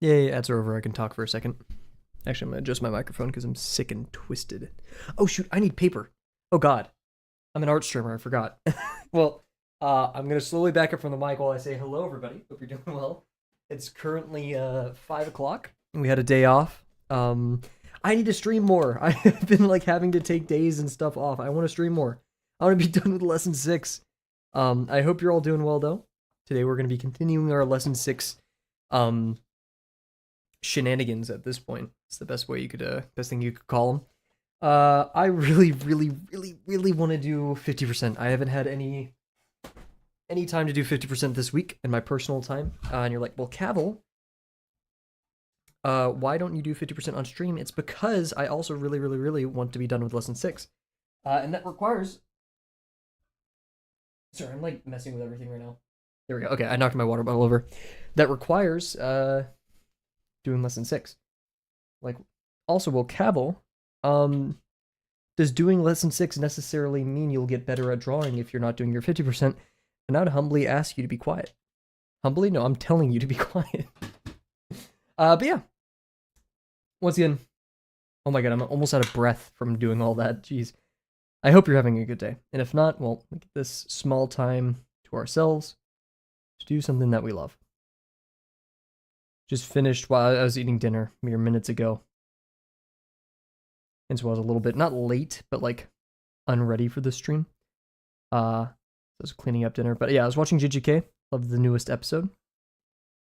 Yay, ads are over. I can talk for a second. Actually, I'm gonna adjust my microphone because I'm sick and twisted. Oh shoot, I need paper. Oh god, I'm an art streamer. I forgot. Well, I'm gonna slowly back up from the mic while I say hello, everybody. Hope you're doing well. It's currently 5 o'clock. We had a day off. I need to stream more. I've been like having to take days and stuff off. I want to stream more. I want to be done with lesson 6. I hope you're all doing well though. Today we're gonna be continuing our lesson 6 shenanigans at this point. It's the best way you could best thing you could call them. I really want to do 50%. I haven't had any time to do 50% this week in my personal time. And you're like, well, Kavel, why don't you do 50% on stream? It's because I also really want to be done with lesson 6. And that requires... Sorry, I'm like messing with everything right now. There we go. Okay, I knocked my water bottle over. That requires doing lesson 6. Like, also, well, Kavel, does doing lesson 6 necessarily mean you'll get better at drawing if you're not doing your 50%? And I would humbly ask you to be quiet. Humbly? No, I'm telling you to be quiet. But yeah. Once again, oh my god, I'm almost out of breath from doing all that. Jeez. I hope you're having a good day. And if not, well, we get this small time to ourselves to do something that we love. Just finished while I was eating dinner mere minutes ago. And so I was a little bit, not late, but like unready for the stream. I was cleaning up dinner. But yeah, I was watching JJK. Love the newest episode.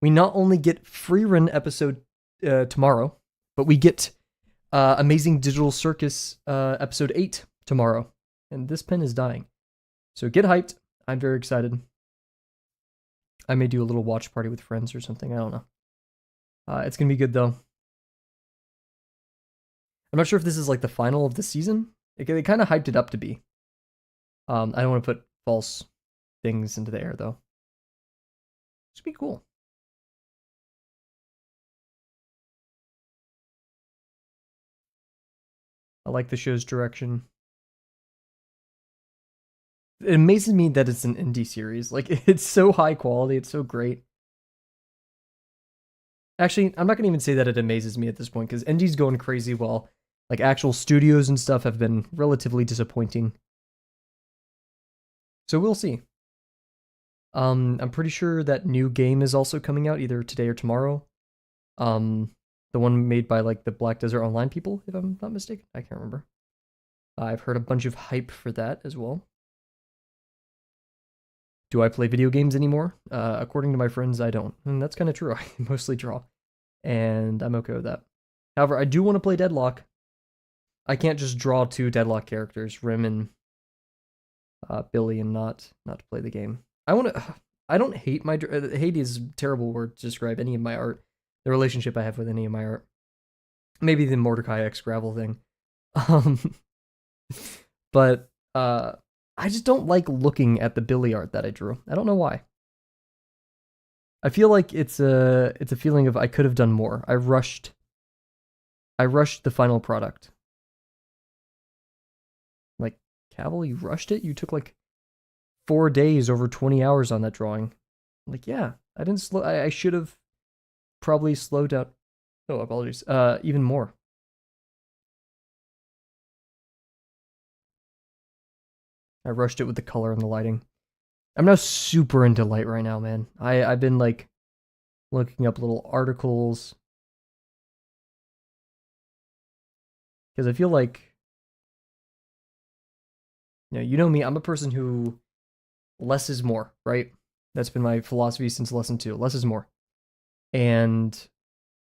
We not only get Free Run episode tomorrow, but we get Amazing Digital Circus episode 8 tomorrow. And this pen is dying. So get hyped. I'm very excited. I may do a little watch party with friends or something. I don't know. It's going to be good, though. I'm not sure if this is like the final of the season. They kind of hyped it up to be. I don't want to put false things into the air, though. Should be cool. I like the show's direction. It amazes me that it's an indie series. Like, it's so high quality. It's so great. Actually, I'm not going to even say that it amazes me at this point, because indie's going crazy while, like, actual studios and stuff have been relatively disappointing. So we'll see. I'm pretty sure that new game is also coming out either today or tomorrow. The one made by, like, the Black Desert Online people, if I'm not mistaken. I can't remember. I've heard a bunch of hype for that as well. Do I play video games anymore? According to my friends, I don't. And that's kind of true. I mostly draw. And I'm okay with that. However, I do want to play Deadlock. I can't just draw 2 Deadlock characters, Rim and Billy, and not play the game. I don't hate my... hate is a terrible word to describe any of my art. The relationship I have with any of my art. Maybe the Mordecai X Gravel thing. But I just don't like looking at the Billy art that I drew. I don't know why. I feel like it's a feeling of I could have done more. I rushed the final product. Like, Kavel, you rushed it? You took like 4 days over 20 hours on that drawing. I'm like, yeah, I didn't slow. I should have probably slowed down. Oh, apologies. Even more. I rushed it with the color and the lighting. I'm now super into light right now, man. I've been like looking up little articles because I feel like, you know me. I'm a person who less is more, right? That's been my philosophy since lesson 2. Less is more, and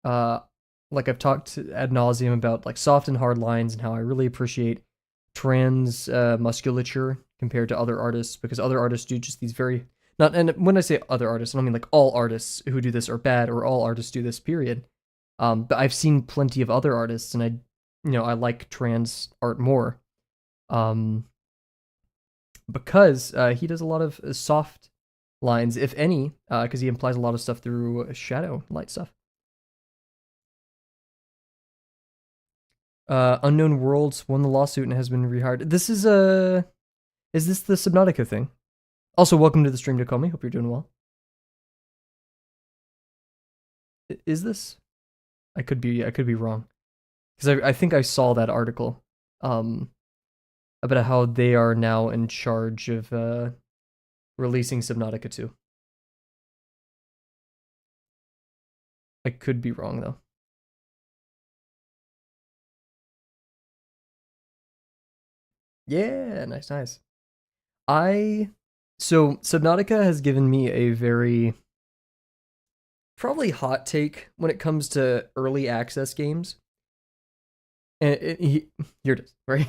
like I've talked ad nauseum about like soft and hard lines and how I really appreciate trans musculature compared to other artists, because other artists do just these very not, and when I say other artists, I don't mean like all artists who do this are bad or all artists do this, period. But I've seen plenty of other artists, and I like trans art more, because he does a lot of soft lines, if any, because he implies a lot of stuff through shadow light stuff. Unknown Worlds won the lawsuit and has been rehired. This is this the Subnautica thing? Also, welcome to the stream, Nakomi. Hope you're doing well. Is this? I could be wrong because I think I saw that article um about how they are now in charge of releasing Subnautica 2. I could be wrong though. Yeah, nice, nice. I so Subnautica has given me a very probably hot take when it comes to early access games. And here it is, right?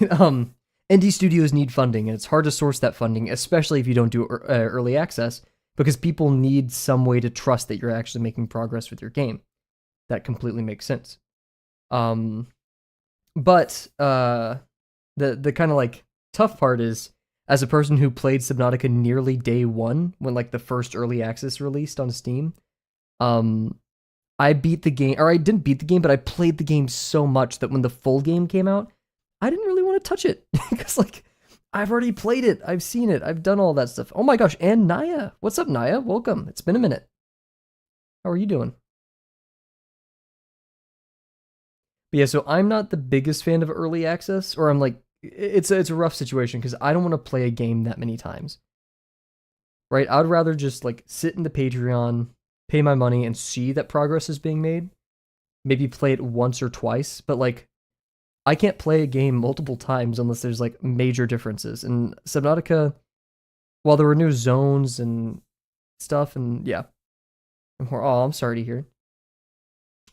Indie studios need funding, and it's hard to source that funding, especially if you don't do early access, because people need some way to trust that you're actually making progress with your game. That completely makes sense. Um, but the kind of like tough part is, as a person who played Subnautica nearly day one when like the first early access released on Steam, um, I beat the game, or I didn't beat the game, but I played the game so much that when the full game came out, I didn't really want to touch it because like I've already played it, I've seen it, I've done all that stuff. Oh my gosh, and Naya, what's up, Naya? Welcome. It's been a minute. How are you doing? But yeah, so I'm not the biggest fan of early access, or I'm like, it's a rough situation because I don't want to play a game that many times, right? I'd rather just like sit in the Patreon, pay my money, and see that progress is being made. Maybe play it once or twice, but like I can't play a game multiple times unless there's like major differences. And Subnautica, while there were new zones and stuff, and yeah, oh, I'm sorry to hear.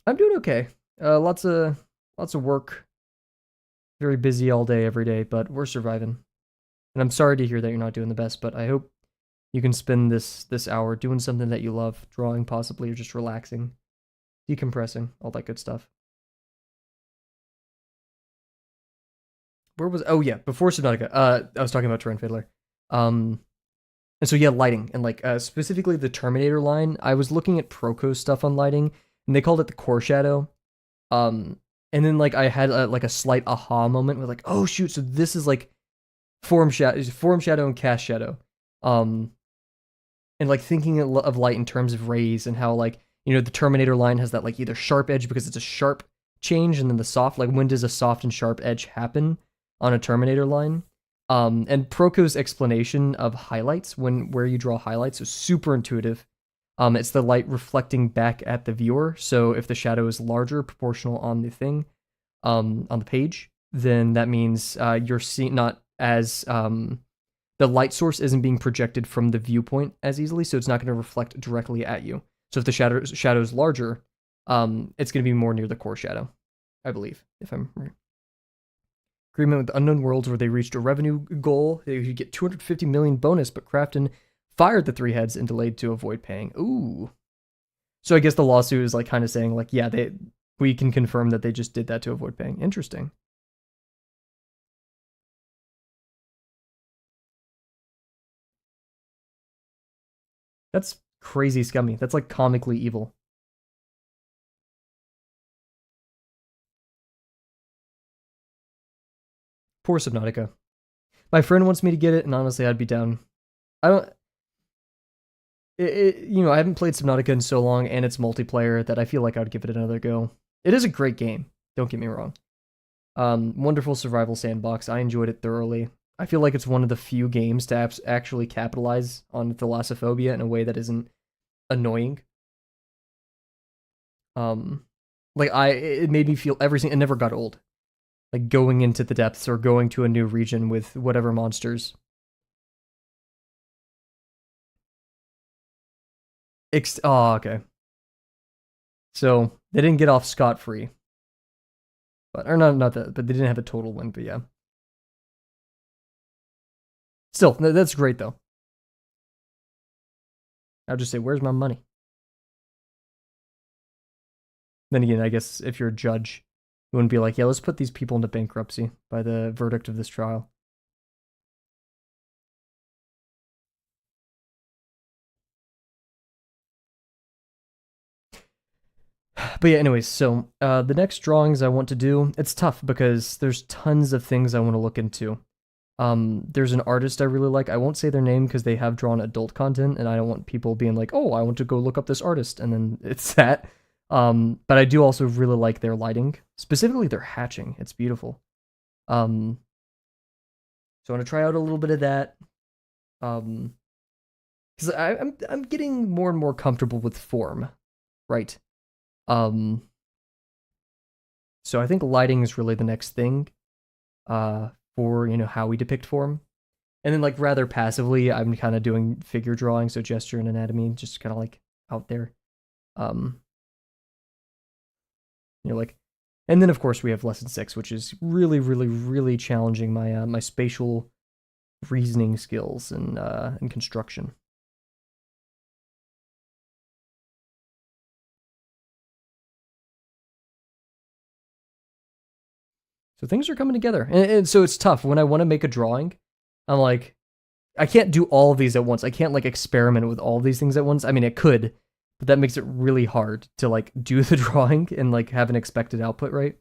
I'm doing okay. Lots of work, very busy all day, every day, but we're surviving. And I'm sorry to hear that you're not doing the best, but I hope you can spend this hour doing something that you love, drawing possibly, or just relaxing, decompressing, all that good stuff. Where was? Oh yeah, before Subnautica. I was talking about Terrain Fiddler. Um, and so yeah, lighting and like specifically the Terminator line. I was looking at Proco's stuff on lighting, and they called it the core shadow. Um, and then like I had like a slight aha moment with like, oh shoot, so this is like form shadow, and cast shadow. Um, and like thinking of light in terms of rays and how like the Terminator line has that like either sharp edge because it's a sharp change, and then the soft, like when does a soft and sharp edge happen on a Terminator line? And Proco's explanation of highlights, when where you draw highlights, is super intuitive. It's the light reflecting back at the viewer. So if the shadow is larger, proportional on the thing, on the page, then that means you're seeing not as the light source isn't being projected from the viewpoint as easily, so it's not going to reflect directly at you. So if the shadow is larger, it's going to be more near the core shadow, I believe, if I'm right. Agreement with Unknown Worlds, where they reached a revenue goal. They could get 250 million bonus, but Crafton fired the three heads and delayed to avoid paying. Ooh. So I guess the lawsuit is like kind of saying like, yeah, we can confirm that they just did that to avoid paying. Interesting. That's crazy scummy. That's like comically evil. Poor Subnautica. My friend wants me to get it, and honestly, I'd be down. I don't. I haven't played Subnautica in so long, and it's multiplayer that I feel like I'd give it another go. It is a great game. Don't get me wrong. Wonderful survival sandbox. I enjoyed it thoroughly. I feel like it's one of the few games to actually capitalize on thalassophobia in a way that isn't annoying. Um, it made me feel everything. It never got old. Like going into the depths or going to a new region with whatever monsters. Oh, okay. So they didn't get off scot free, but or not that, but they didn't have a total win. But yeah, still that's great though. I'll just say, where's my money? Then again, I guess if you're a judge, you wouldn't be like, yeah, let's put these people into bankruptcy by the verdict of this trial. But yeah, anyways, so the next drawings I want to do, it's tough because there's tons of things I want to look into. There's an artist I really like. I won't say their name because they have drawn adult content, and I don't want people being like, "Oh, I want to go look up this artist," and then it's that. But I do also really like their lighting, specifically their hatching. It's beautiful. Um, so I want to try out a little bit of that. Because I'm getting more and more comfortable with form, right? Um, so I think lighting is really the next thing, for how we depict form. And then like rather passively, I'm kind of doing figure drawing, so gesture and anatomy, just kind of like out there. Um, like, and then of course we have lesson 6, which is really, really, really challenging my spatial reasoning skills and construction. So things are coming together, and so it's tough when I want to make a drawing. I'm like, I can't do all of these at once. I can't like experiment with all of these things at once. I mean, it could, but that makes it really hard to like do the drawing and like have an expected output, right?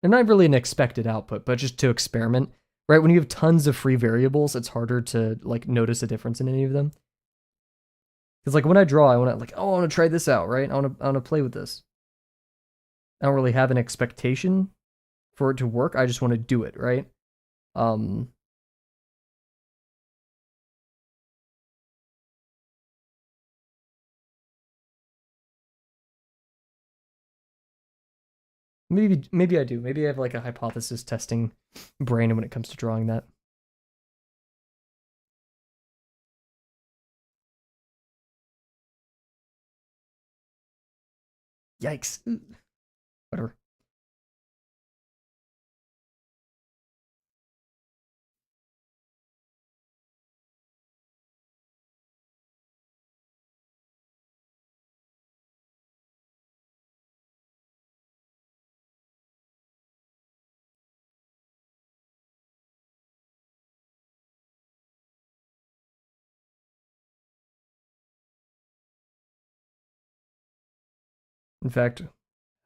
And not really an expected output, but just to experiment, right? When you have tons of free variables, it's harder to like notice a difference in any of them. Because like when I draw, I want to like, oh, I want to try this out, right? I want to play with this. I don't really have an expectation for it to work. I just want to do it, right? Um, maybe I do. Maybe I have like a hypothesis testing brain when it comes to drawing that. Yikes. Whatever. In fact,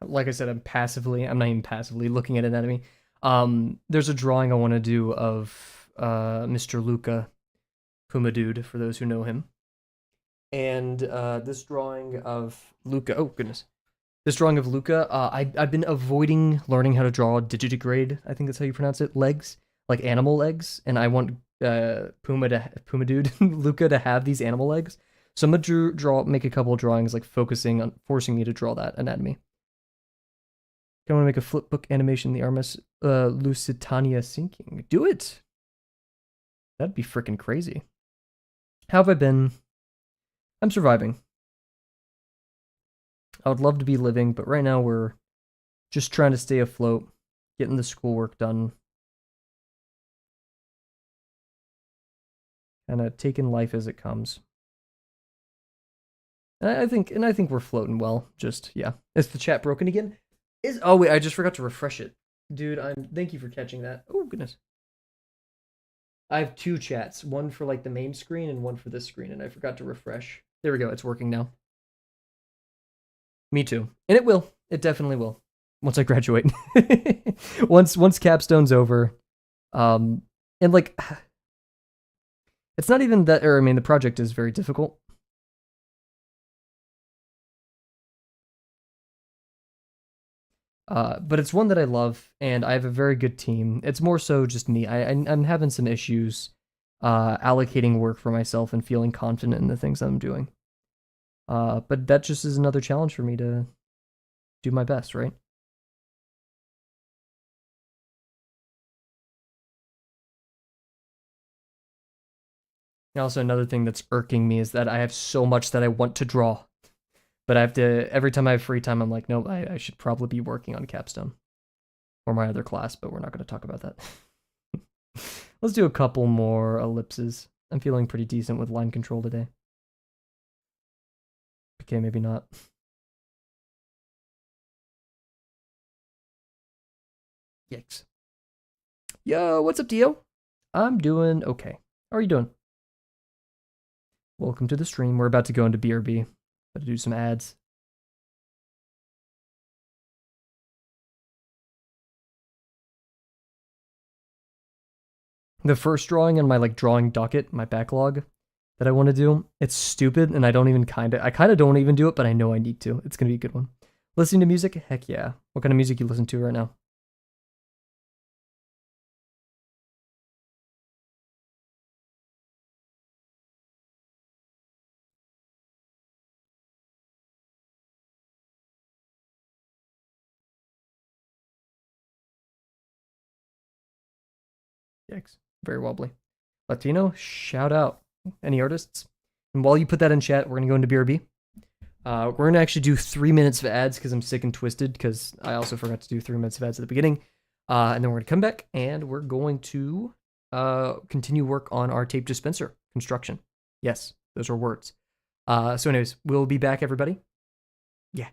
like I said, I'm not even passively looking at anatomy. There's a drawing I want to do of Mr. Luca Puma Dude, for those who know him. And this drawing of Luca, oh goodness. This drawing of Luca, I've been avoiding learning how to draw digitigrade, I think that's how you pronounce it, legs, like animal legs. And I want Puma Dude, Luca to have these animal legs. So I'm gonna make a couple of drawings, like focusing on forcing me to draw that anatomy. I want to make a flipbook animation, the Armis Lusitania sinking. Do it. That'd be freaking crazy. How have I been? I'm surviving. I would love to be living, but right now we're just trying to stay afloat, getting the schoolwork done, kind of taking life as it comes. And I think we're floating well. Just yeah. Is the chat broken again? Oh wait, I just forgot to refresh it. Dude, thank you for catching that. Oh goodness. I have two chats, one for like the main screen and one for this screen, and I forgot to refresh. There we go, it's working now. Me too. And it will. It definitely will. Once I graduate. once capstone's over. And like it's not even that, or I mean the project is very difficult. But it's one that I love, and I have a very good team. It's more so just me. I'm having some issues allocating work for myself and feeling confident in the things I'm doing. But that just is another challenge for me to do my best, right? And also another thing that's irking me is that I have so much that I want to draw, but I have to every time I have free time, I'm like, no, I should probably be working on capstone or my other class, but we're not going to talk about that. Let's do a couple more ellipses. I'm feeling pretty decent with line control today. Okay, maybe not. Yikes. Yo, what's up, Dio? I'm doing okay. How are you doing? Welcome to the stream. We're about to go into BRB. About to do some ads. The first drawing in my like drawing docket, my backlog, that I want to do. It's stupid, and I kind of don't even do it, but I know I need to. It's gonna be a good one. Listening to music? Heck yeah. What kind of music you listen to right now? Yikes. Very wobbly. Latino, shout out. Any artists? And while you put that in chat, we're gonna go into BRB. We're gonna actually do 3 minutes of ads because I'm sick and twisted because I also forgot to do 3 minutes of ads at the beginning. And then we're gonna come back and we're going to continue work on our tape dispenser construction. Yes, those are words. So anyways, we'll be back, everybody. Yeah.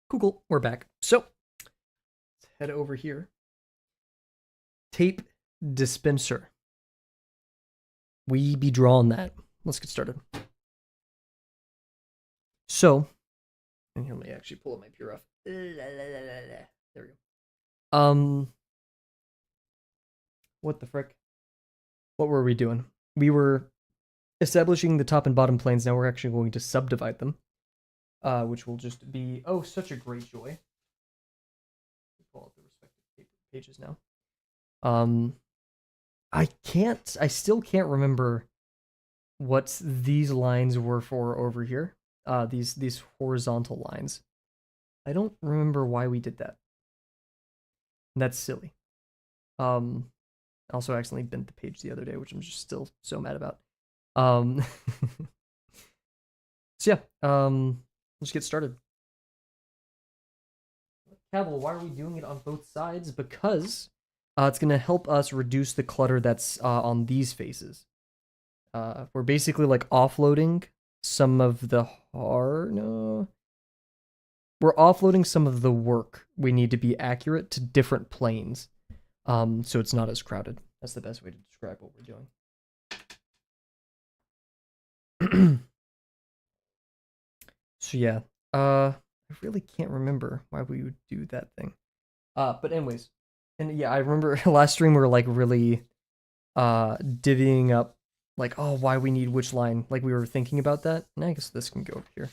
Cool. We're back. So let's head over here. Tape dispenser. We be drawing that. Let's get started. So, and here, let me actually pull up my pure. There we go. What the frick? What were we doing? We were establishing the top and bottom planes. Now we're actually going to subdivide them, which will just be, oh, such a great joy. Pull out the respective pages now. I still can't remember what these lines were for over here. These horizontal lines. I don't remember why we did that. That's silly. Also accidentally bent the page the other day, which I'm just still so mad about. So yeah, let's get started. Kavel, why are we doing it on both sides? Because it's going to help us reduce the clutter that's on these faces. We're basically like offloading some of the no. We're offloading some of the work we need to be accurate to different planes. So it's not as crowded. That's the best way to describe what we're doing. So yeah, I really can't remember why we would do that thing. But anyways, and yeah, I remember last stream we were like really divvying up like, oh, why we need which line. Like we were thinking about that. And I guess this can go over here.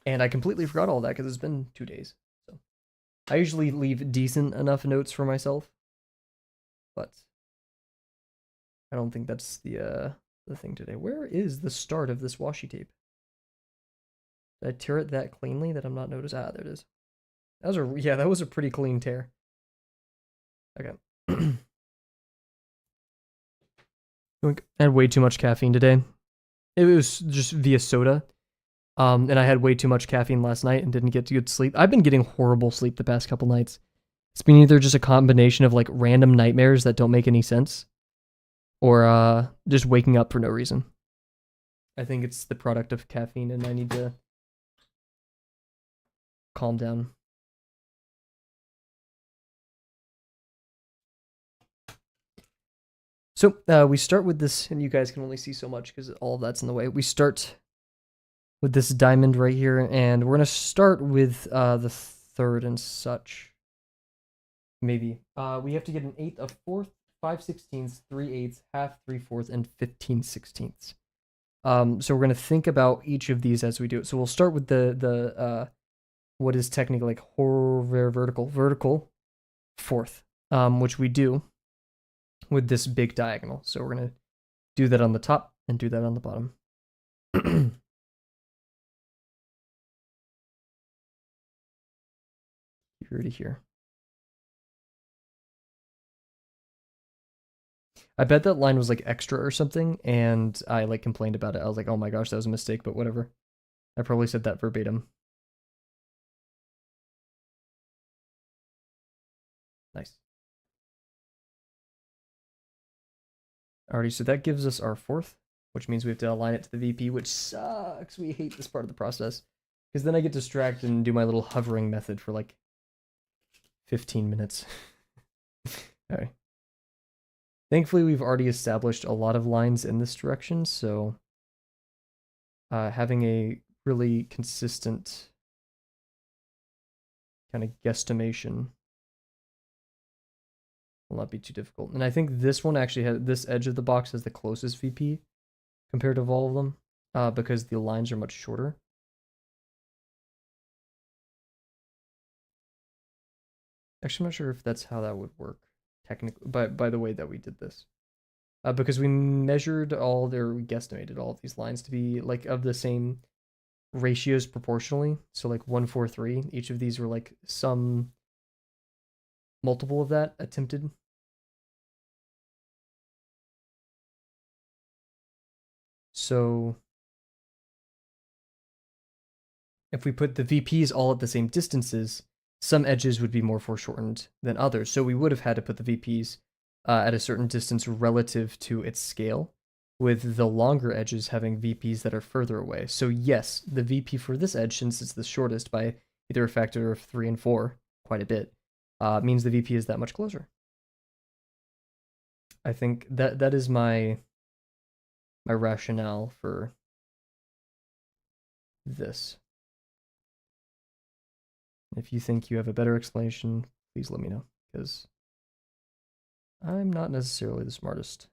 And I completely forgot all that because it's been 2 days. So I usually leave decent enough notes for myself, but I don't think that's the thing today. Where is the start of this washi tape? Did I tear it that cleanly that I'm not noticed? Ah, there it is. That was a pretty clean tear. Okay. I had way too much caffeine today. It was just via soda. And I had way too much caffeine last night and didn't get good sleep. I've been getting horrible sleep the past couple nights. It's been either just a combination of like random nightmares that don't make any sense, or just waking up for no reason. I think it's the product of caffeine, and I need to calm down. So we start with this, and you guys can only see so much because all of that's in the way. We start with this diamond right here, and we're gonna start with the third and such. Maybe. We have to get an eighth, a fourth, 5/16, 3/8, half, 3/4, and 15/16. So we're gonna think about each of these as we do it. So we'll start with the what is technically like vertical fourth, which we do with this big diagonal. So we're gonna do that on the top and do that on the bottom. Here to here. I bet that line was like extra or something, and I like complained about it. I was like, oh my gosh, that was a mistake, but whatever. I probably said that verbatim. Nice. Alrighty, so that gives us our fourth, which means we have to align it to the VP, which sucks. We hate this part of the process. Because then I get distracted and do my little hovering method for like 15 minutes. Alright. Thankfully, we've already established a lot of lines in this direction, so having a really consistent kind of guesstimation will not be too difficult. And I think this one actually has, this edge of the box has the closest VP compared to all of them, because the lines are much shorter. Actually, I'm not sure if that's how that would work technically, by the way that we did this. Because we measured all their, we guesstimated all of these lines to be like of the same ratios proportionally. So like 1, 4, 3. Each of these were like some multiple of that attempted. So if we put the VPs all at the same distances, some edges would be more foreshortened than others. So we would have had to put the VPs at a certain distance relative to its scale, with the longer edges having VPs that are further away. So yes, the VP for this edge, since it's the shortest by either a factor of 3 and 4, quite a bit, means the VP is that much closer. I think that is my rationale for this. If you think you have a better explanation, please let me know, because I'm not necessarily the smartest.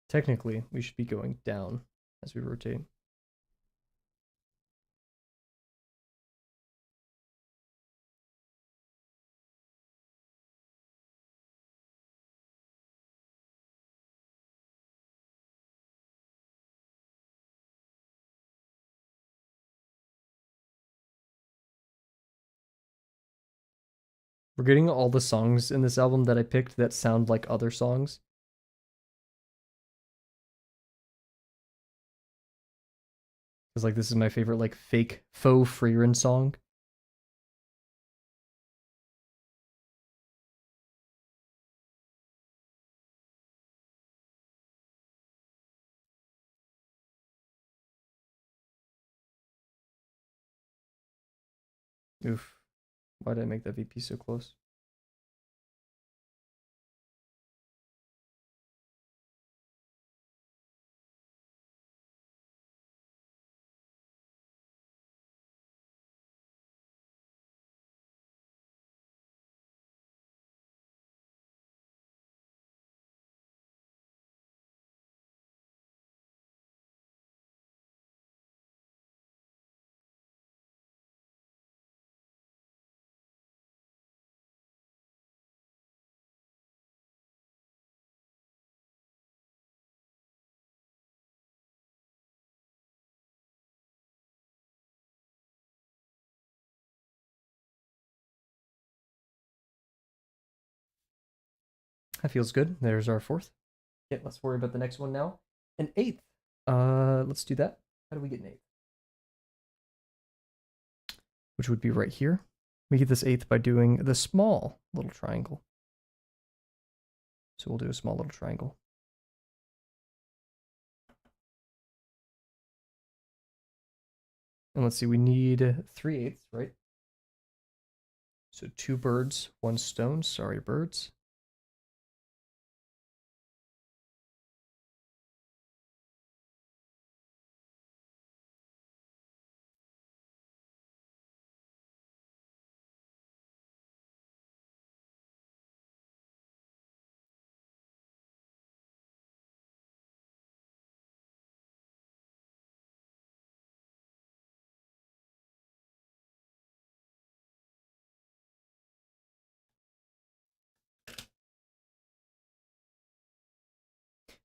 Technically, we should be going down as we rotate. We're getting all the songs in this album that I picked that sound like other songs. Because like this is my favorite like fake faux Freerin song. Oof. Why did I make that VP so close? That feels good. There's our fourth. Okay, let's worry about the next one now. An eighth. Let's do that. How do we get an eighth? Which would be right here. We get this eighth by doing the small little triangle. So we'll do a small little triangle. And let's see, we need 3/8, right? So 2 birds, 1 stone. Sorry, birds.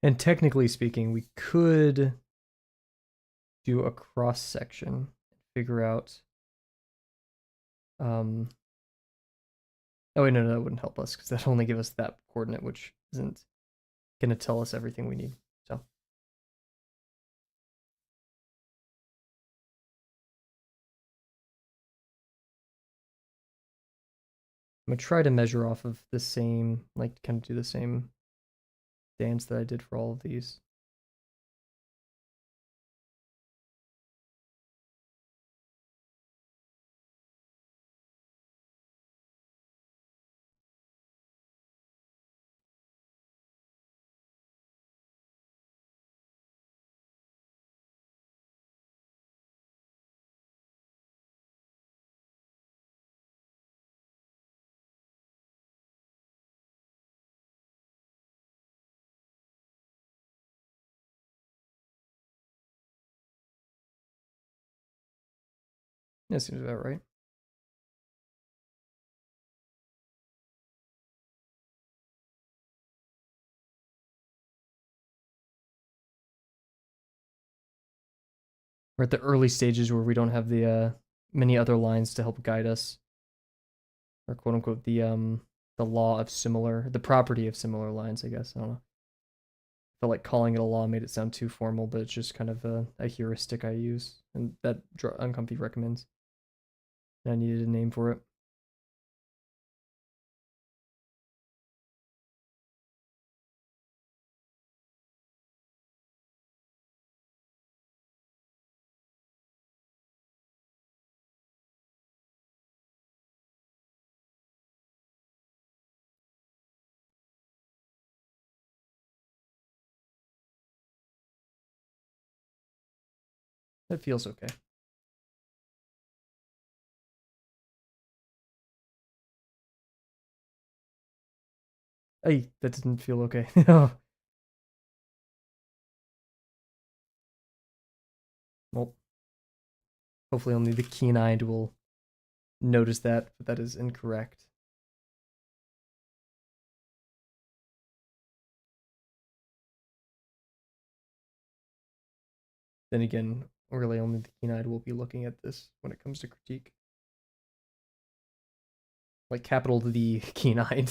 And technically speaking, we could do a cross section, figure out. Oh wait, no, that wouldn't help us because that'll only give us that coordinate, which isn't gonna tell us everything we need. So I'm gonna try to measure off of the same, like kind of do the same dance that I did for all of these. That seems about right. We're at the early stages where we don't have the many other lines to help guide us, or quote unquote the law of similar, the property of similar lines. I guess I don't know. I felt like calling it a law made it sound too formal, but it's just kind of a heuristic I use, and that Uncomfy recommends. And I needed a name for it. That feels okay. Hey, that didn't feel okay. Well, hopefully only the keen-eyed will notice that, but that is incorrect. Then again, really only the keen-eyed will be looking at this when it comes to critique. Like capital the keen-eyed.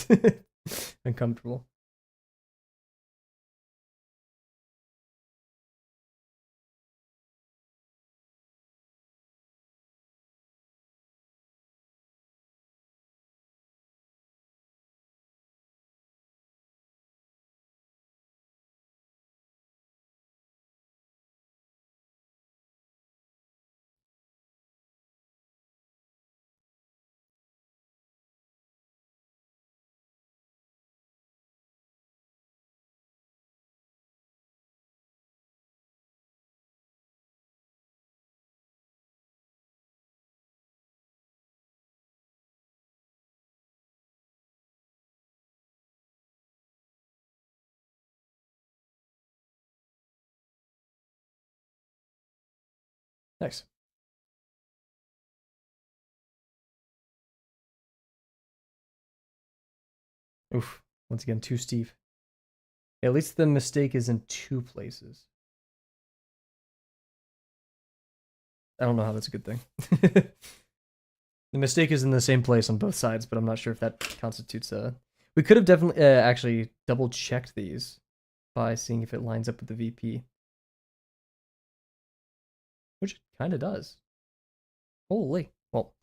Uncomfortable. Nice. Oof. Once again, too steep. At least the mistake is in two places. I don't know how that's a good thing. The mistake is in the same place on both sides, but I'm not sure if that constitutes a... We could have definitely actually double-checked these by seeing if it lines up with the VP. Which it kind of does. Holy. Well,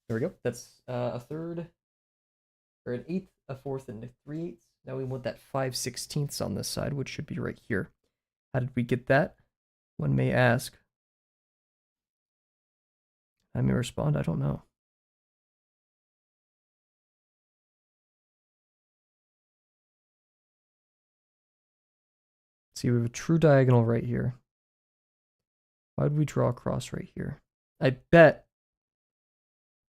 there we go. That's a third, or an eighth, a fourth, and a 3/8. Now we want that 5/16 on this side, which should be right here. How did we get that? One may ask. I may respond, I don't know. See, we have a true diagonal right here. Why would we draw a cross right here? I bet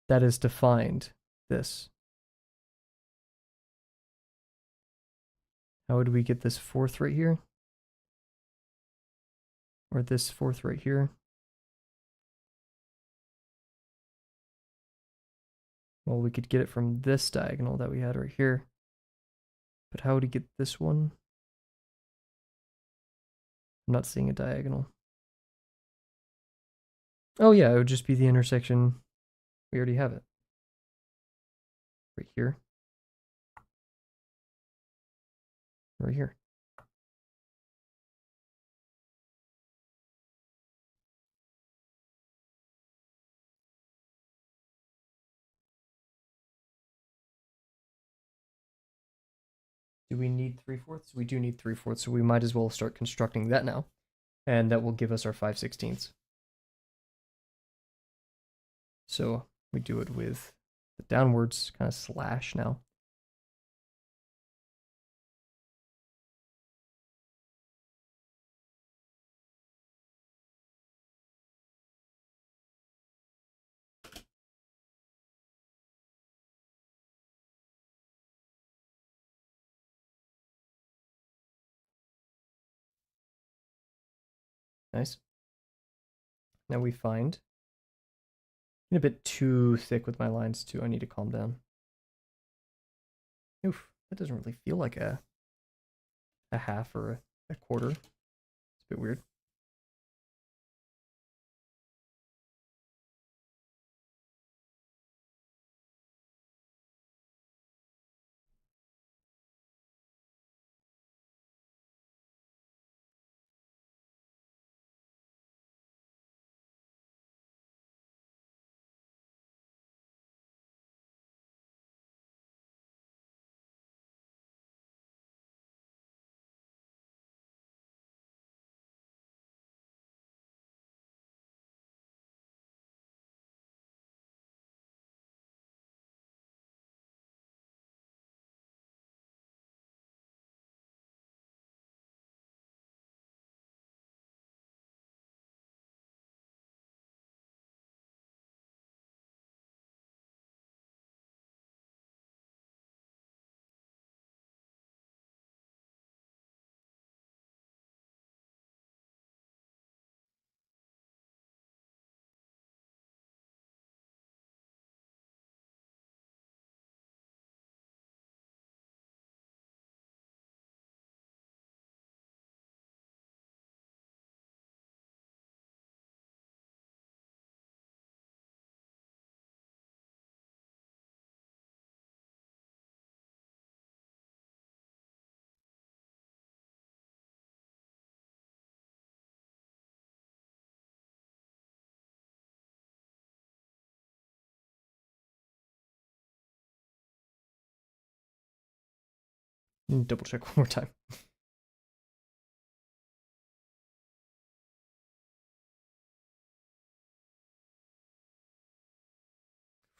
that is to find this. How would we get this fourth right here? Or this fourth right here? Well, we could get it from this diagonal that we had right here. But how would we get this one? I'm not seeing a diagonal. Oh yeah, it would just be the intersection. We already have it. Right here. Right here. Do we need 3/4? We do need 3/4, so we might as well start constructing that now. And that will give us our 5/16. So we do it with the downwards kind of slash now. Nice. Now we find a bit too thick with my lines too. I need to calm down. Oof, that doesn't really feel like a half or a quarter. It's a bit weird. Double check one more time.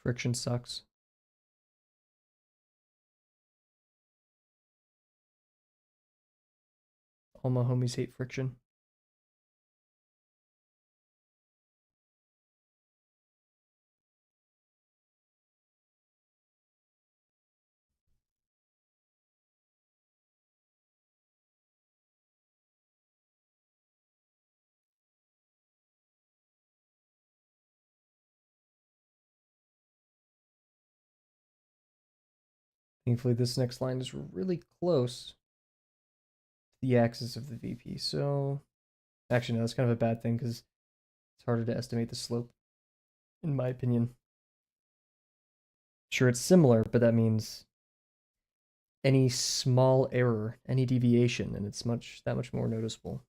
Friction sucks. All my homies hate friction. Thankfully, this next line is really close to the axis of the VP. So, actually, no, that's kind of a bad thing because it's harder to estimate the slope, in my opinion. Sure, it's similar, but that means any small error, any deviation, and it's that much more noticeable.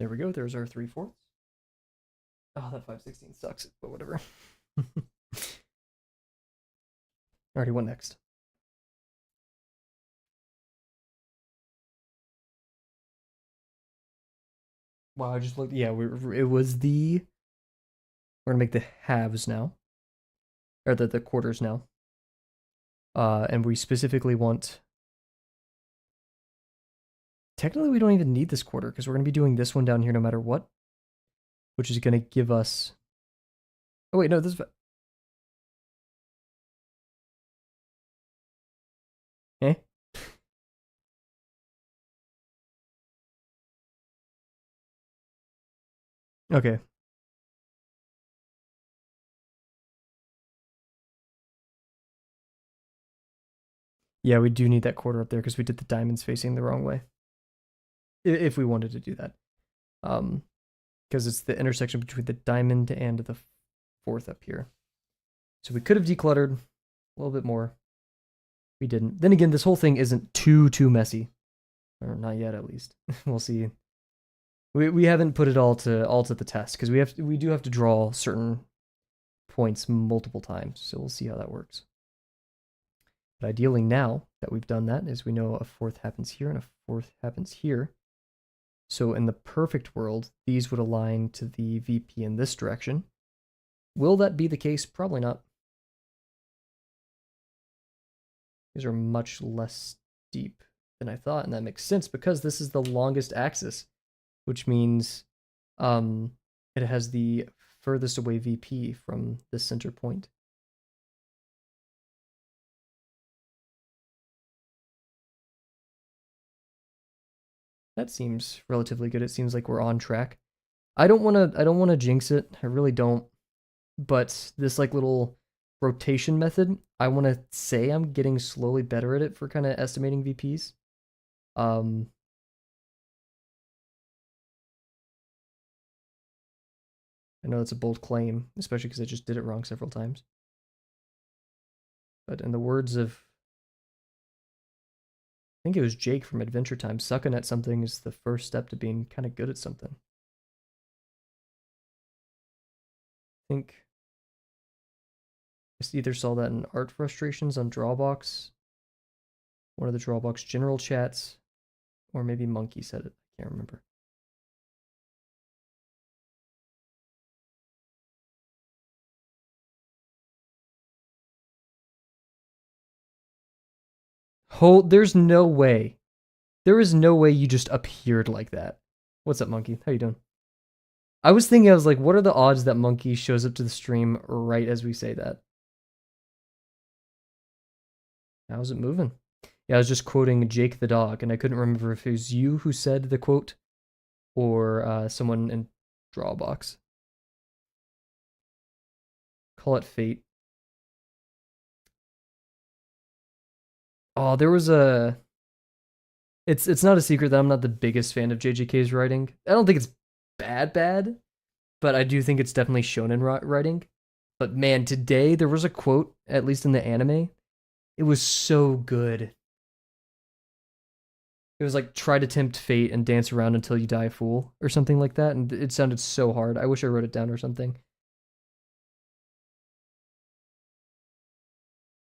There we go. There's our 3/4. Oh, that 5/16 sucks, but whatever. Alrighty, what next? Wow, I just looked. Yeah, it was the. We're gonna make the halves now, or the quarters now. And we specifically want. Technically, we don't even need this quarter because we're gonna be doing this one down here no matter what, which is gonna give us. Oh wait, no, this. Eh? Okay. Yeah, we do need that quarter up there because we did the diamonds facing the wrong way. If we wanted to do that. Because it's the intersection between the diamond and the 4th up here. So we could have decluttered a little bit more. We didn't. Then again, this whole thing isn't too messy. Or not yet, at least. We'll see. We haven't put it all to the test because we do have to draw certain points multiple times. So we'll see how that works. But ideally, now that we've done that, is we know a 4th happens here and a 4th happens here. So in the perfect world, these would align to the VP in this direction. Will that be the case? Probably not. These are much less steep than I thought, and that makes sense because this is the longest axis, which means it has the furthest away VP from the center point. That seems relatively good. It seems like we're on track. I don't want to jinx it. I really don't. But this like little rotation method, I want to say I'm getting slowly better at it for kind of estimating VPs. I know that's a bold claim, especially because I just did it wrong several times. But in the words of, I think it was Jake from Adventure Time, sucking at something is the first step to being kind of good at something. I think I either saw that in Art Frustrations on Drawbox, one of the Drawbox general chats, or maybe Monkey said it. I can't remember. There's no way. There is no way you just appeared like that. What's up, Monkey? How you doing? I was like, what are the odds that Monkey shows up to the stream right as we say that? How's it moving? Yeah, I was just quoting Jake the dog, and I couldn't remember if it was you who said the quote or someone in Drawbox. Call it fate. Oh, there was a It's not a secret that I'm not the biggest fan of JJK's writing. I don't think it's bad, but I do think it's definitely shonen writing. But man, today there was a quote, at least in the anime, it was so good. It was like, try to tempt fate and dance around until you die a fool, or something like that, and it sounded so hard. I wish I wrote it down or something.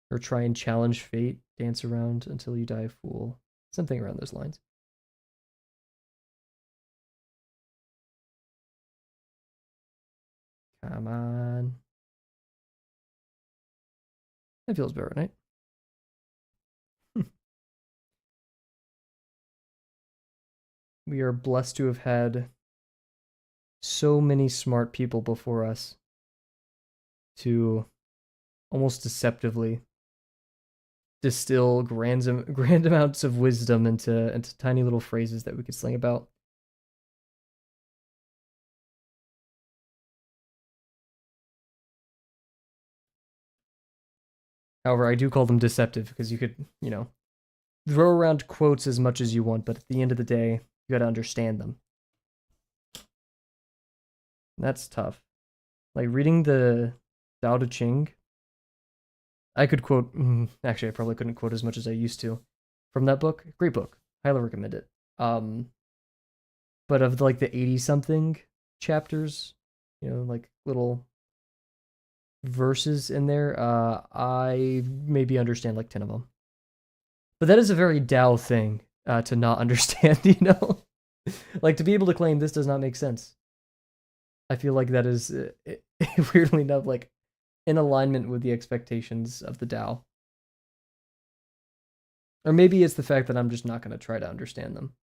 Or try and challenge fate, dance around until you die a fool. Something around those lines. Come on. That feels about right. We are blessed to have had so many smart people before us to almost deceptively distill grand amounts of wisdom into tiny little phrases that we could sling about. However, I do call them deceptive because you could, throw around quotes as much as you want, but at the end of the day, you gotta understand them. That's tough. Like reading the Tao Te Ching, I could quote, actually, I probably couldn't quote as much as I used to from that book. Great book. Highly recommend it. But of like the 80 something chapters, like little verses in there, I maybe understand like 10 of them. But that is a very Tao thing to not understand, like to be able to claim this does not make sense. I feel like that is weirdly enough like in alignment with the expectations of the Tao. Or maybe it's the fact that I'm just not going to try to understand them.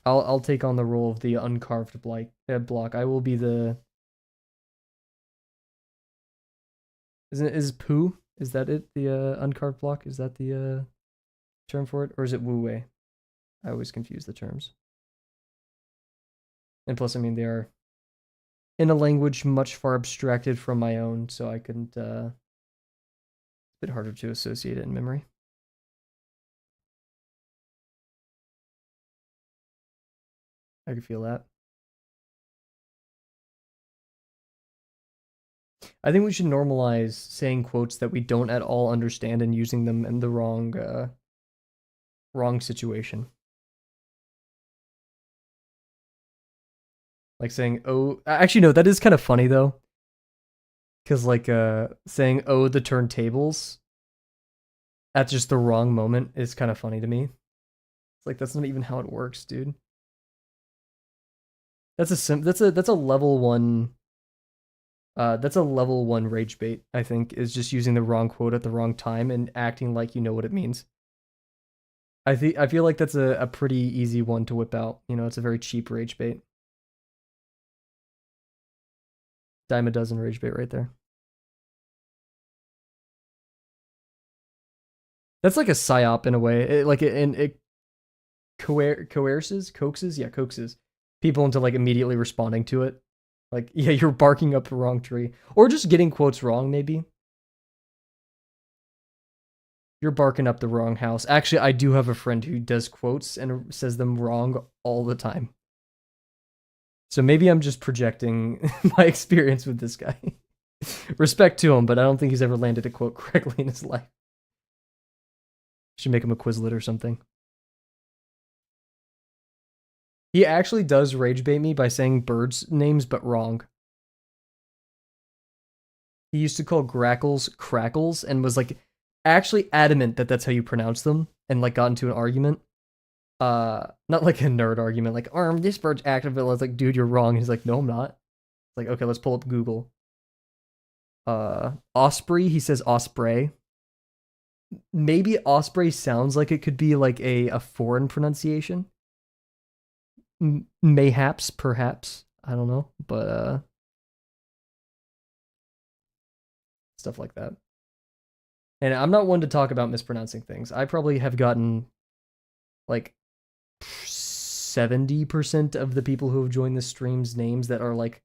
I'll take on the role of the uncarved block. I will be the. Is Pooh? Is that it? The uncarved block? Is that the term for it, or is it Wu Wei? I always confuse the terms. And plus, I mean, they are in a language much far abstracted from my own, so I couldn't. It's a bit harder to associate it in memory. I could feel that. I think we should normalize saying quotes that we don't at all understand and using them in the wrong situation. Like saying, oh, actually, no, that is kind of funny though. Because, like, saying, oh, the turntables at just the wrong moment is kind of funny to me. It's like, that's not even how it works, dude. That's a level one. That's a level one rage bait, I think, is just using the wrong quote at the wrong time and acting like you know what it means. I feel like that's a pretty easy one to whip out. It's a very cheap rage bait. Dime a dozen rage bait right there. That's like a psyop in a way. It coaxes people into like immediately responding to it. Like, yeah, you're barking up the wrong tree. Or just getting quotes wrong, maybe. You're barking up the wrong house. Actually, I do have a friend who does quotes and says them wrong all the time. So maybe I'm just projecting my experience with this guy. Respect to him, but I don't think he's ever landed a quote correctly in his life. Should make him a Quizlet or something. He actually does rage bait me by saying birds' names, but wrong. He used to call grackles crackles and was like actually adamant that that's how you pronounce them, and like got into an argument. Not like a nerd argument, like, this bird's active. I was like, dude, you're wrong. He's like, no, I'm not. It's like, okay, let's pull up Google. Osprey, he says osprey. Maybe osprey sounds like it could be like a foreign pronunciation. Mayhaps, perhaps. I don't know, but stuff like that. And I'm not one to talk about mispronouncing things. I probably have gotten like 70% of the people who have joined the stream's names that are like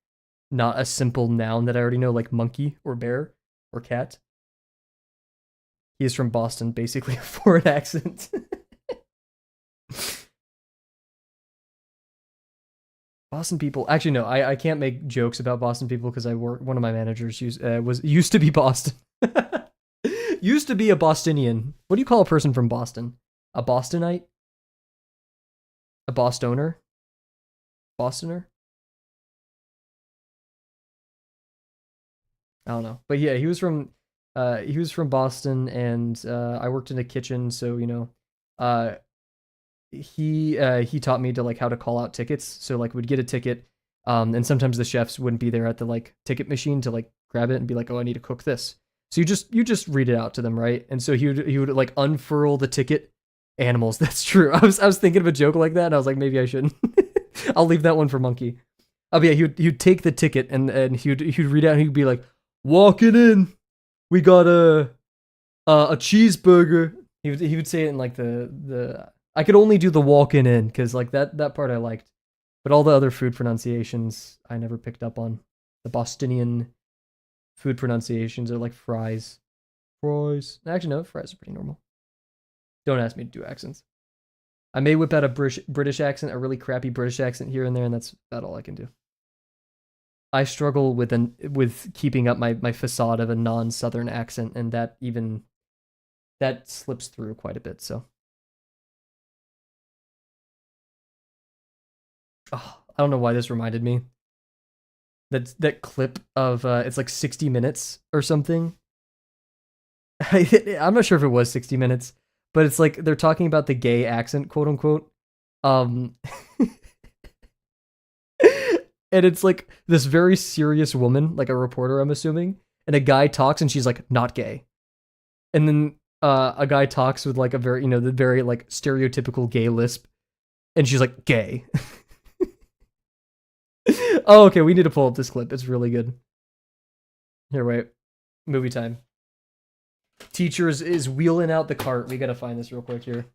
not a simple noun that I already know, like monkey or bear or cat. He is from Boston, basically a foreign accent. Boston people. Actually, no, I can't make jokes about Boston people because one of my managers used to be Boston. Used to be a Bostonian. What do you call a person from Boston? A Bostonite? A Bostoner? Bostoner? I don't know. But yeah, he was from Boston, and I worked in a kitchen, so he taught me to like how to call out tickets. So like we'd get a ticket, and sometimes the chefs wouldn't be there at the like ticket machine to like grab it and be like, oh, I need to cook this. So you just read it out to them, right? And so he would like unfurl the ticket. Animals, that's true. I was thinking of a joke like that, and I was like, maybe I shouldn't. I'll leave that one for Monkey. Oh but yeah, he'd take the ticket and he'd read out and he'd be like, walk it in. We got a cheeseburger. He would say it in like the I could only do the walking in because like that part I liked, but all the other food pronunciations I never picked up on. The Bostonian food pronunciations are like fries. Actually, no, fries are pretty normal. Don't ask me to do accents. I may whip out a British accent, a really crappy British accent here and there, and that's about all I can do. I struggle with keeping up my facade of a non-Southern accent, and that slips through quite a bit. So, oh, I don't know why this reminded me. That clip of it's like 60 minutes or something. I'm not sure if it was 60 minutes, but it's like they're talking about the gay accent, quote unquote. And it's like this very serious woman, like a reporter, I'm assuming, and a guy talks and she's like, not gay. And then a guy talks with like a very, the very like stereotypical gay lisp, and she's like, gay. Oh, okay, we need to pull up this clip. It's really good. Here, wait. Movie time. Teacher is wheeling out the cart. We gotta find this real quick here.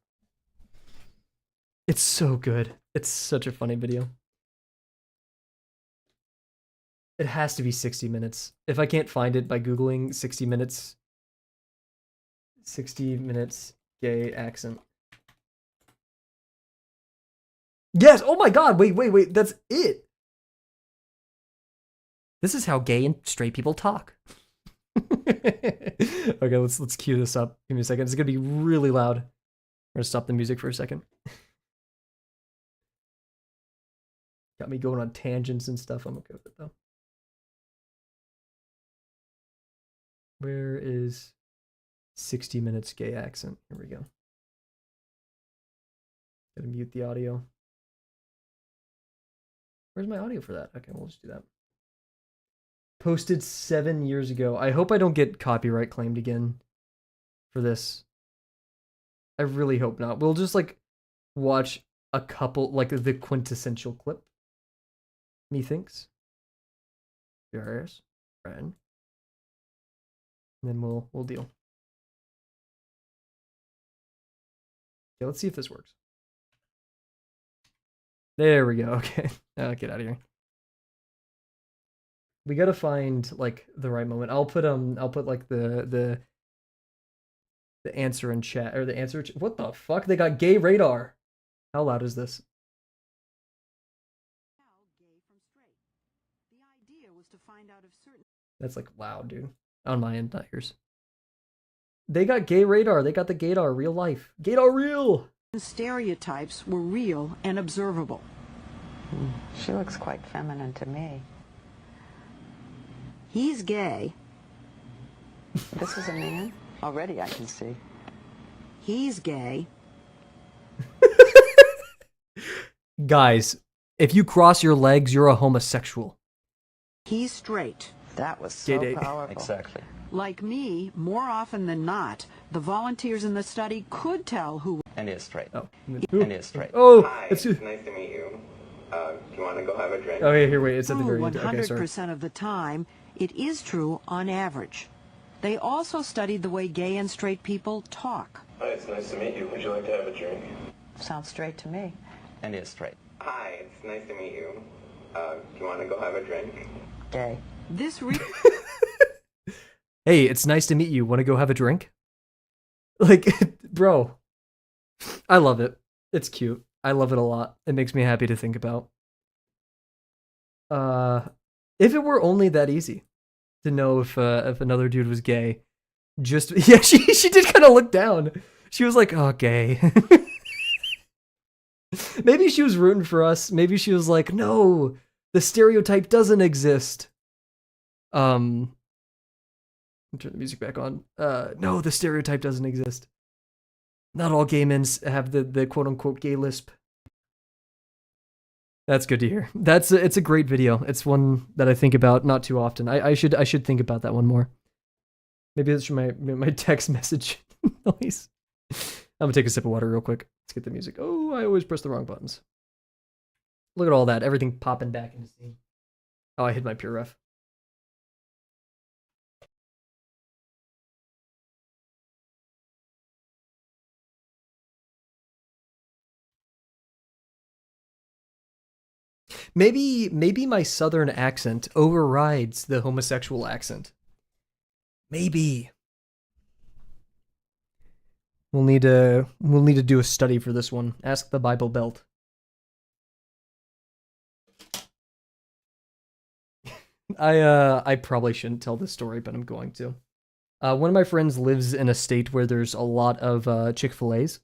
It's so good. It's such a funny video. It has to be 60 minutes. If I can't find it by Googling 60 minutes gay accent. Yes! Oh my god! Wait. That's it! This is how gay and straight people talk. Okay, let's cue this up. Give me a second. It's gonna be really loud. I'm gonna stop the music for a second. Got me going on tangents and stuff. I'm okay with it though. Where is 60 minutes gay accent? Here we go. Gotta mute the audio. Where's my audio for that? Okay, we'll just do that. Posted 7 years ago. I hope I don't get copyright claimed again for this. I really hope not. We'll just like watch a couple, like the quintessential clip. Methinks. Yours, friend. And then we'll deal. Okay, let's see if this works. There we go. Okay, get out of here. We gotta find like the right moment. I'll put like the answer in chat, or the answer. What the fuck? They got gay radar. How loud is this? That's like loud, dude. On my end, not yours. They got gay radar. They got the gaydar, real life. Gaydar real. Stereotypes were real and observable. She looks quite feminine to me. He's gay. This is a man? Already I can see. He's gay. Guys, if you cross your legs, you're a homosexual. He's straight. That was so powerful. Exactly. Like me, more often than not, the volunteers in the study could tell who. And he is straight. Oh. And he is straight. Oh, Hi, it's nice to meet you. Do you want to go have a drink? Oh, yeah, here, wait. It's at the very end. Okay, sorry. 100% of the time, it is true on average. They also studied the way gay and straight people talk. Hi, it's nice to meet you. Would you like to have a drink? Sounds straight to me. And he is straight. Hi, it's nice to meet you. Do you want to go have a drink? Gay. This Hey, it's nice to meet you. Want to go have a drink? Like, bro, I love it. It's cute. I love it a lot. It makes me happy to think about. If it were only that easy to know if another dude was gay, just yeah, she did kind of look down. She was like, "Oh, gay." Maybe she was rooting for us. Maybe she was like, "No, the stereotype doesn't exist." Turn the music back on. No, the stereotype doesn't exist. Not all gay men have the quote unquote gay lisp. That's good to hear. It's a great video. It's one that I think about not too often. I should think about that one more. Maybe that's my text message noise. I'm gonna take a sip of water real quick. Let's get the music. Oh, I always press the wrong buttons. Look at all that. Everything popping back into scene. Oh, I hit my pure ref. Maybe my southern accent overrides the homosexual accent. Maybe. We'll need to do a study for this one. Ask the Bible Belt. I probably shouldn't tell this story, but I'm going to. One of my friends lives in a state where there's a lot of Chick-fil-A's.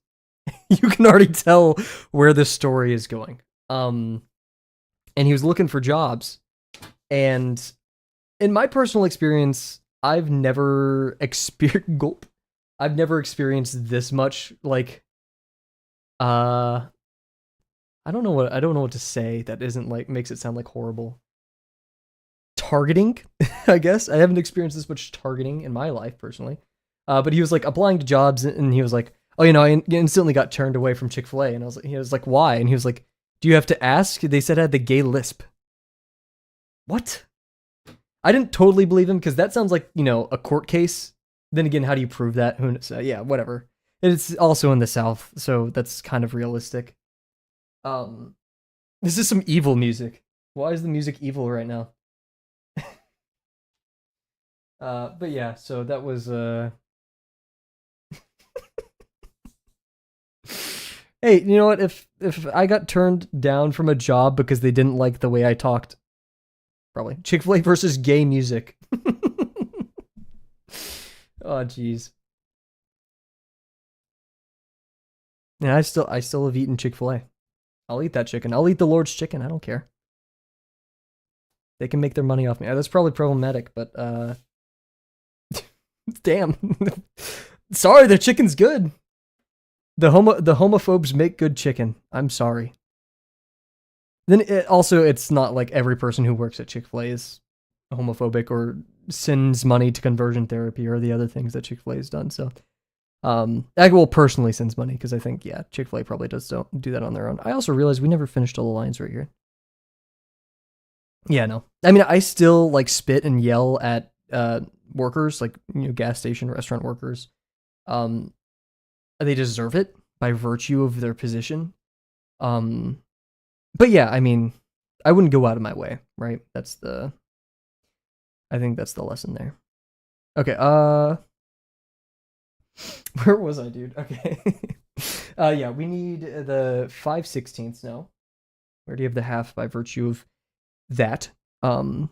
You can already tell where this story is going. And he was looking for jobs. And in my personal experience, I've never experienced this much like I don't know what to say that isn't like makes it sound like horrible. Targeting, I guess. I haven't experienced this much targeting in my life personally. But he was like applying to jobs and he was like, "Oh, I instantly got turned away from Chick-fil-A." And he was like, "Why?" And he was like, "Do you have to ask?" They said I had the gay lisp. What? I didn't totally believe him because that sounds like, a court case. Then again, how do you prove that? Who knows? Yeah, whatever. It's also in the South, so that's kind of realistic. This is some evil music. Why is the music evil right now? But yeah, so that was Hey, you know what? If I got turned down from a job because they didn't like the way I talked, probably Chick-fil-A versus gay music. Oh, jeez. Yeah, I still have eaten Chick-fil-A. I'll eat that chicken. I'll eat the Lord's chicken. I don't care. They can make their money off me. That's probably problematic, but damn. Sorry, their chicken's good. The homophobes make good chicken. I'm sorry. Then it's not like every person who works at Chick-fil-A is homophobic or sends money to conversion therapy or the other things that Chick-fil-A has done. So, Agawul personally sends money because I think, yeah, Chick-fil-A probably don't do that on their own. I also realized we never finished all the lines right here. Yeah, no. I mean, I still like spit and yell at workers, like gas station, restaurant workers. They deserve it by virtue of their position. But yeah, I mean, I wouldn't go out of my way, right? I think that's the lesson there. Okay, where was I, dude? Okay. Yeah, we need the 5/16 now. We already have the half by virtue of that. So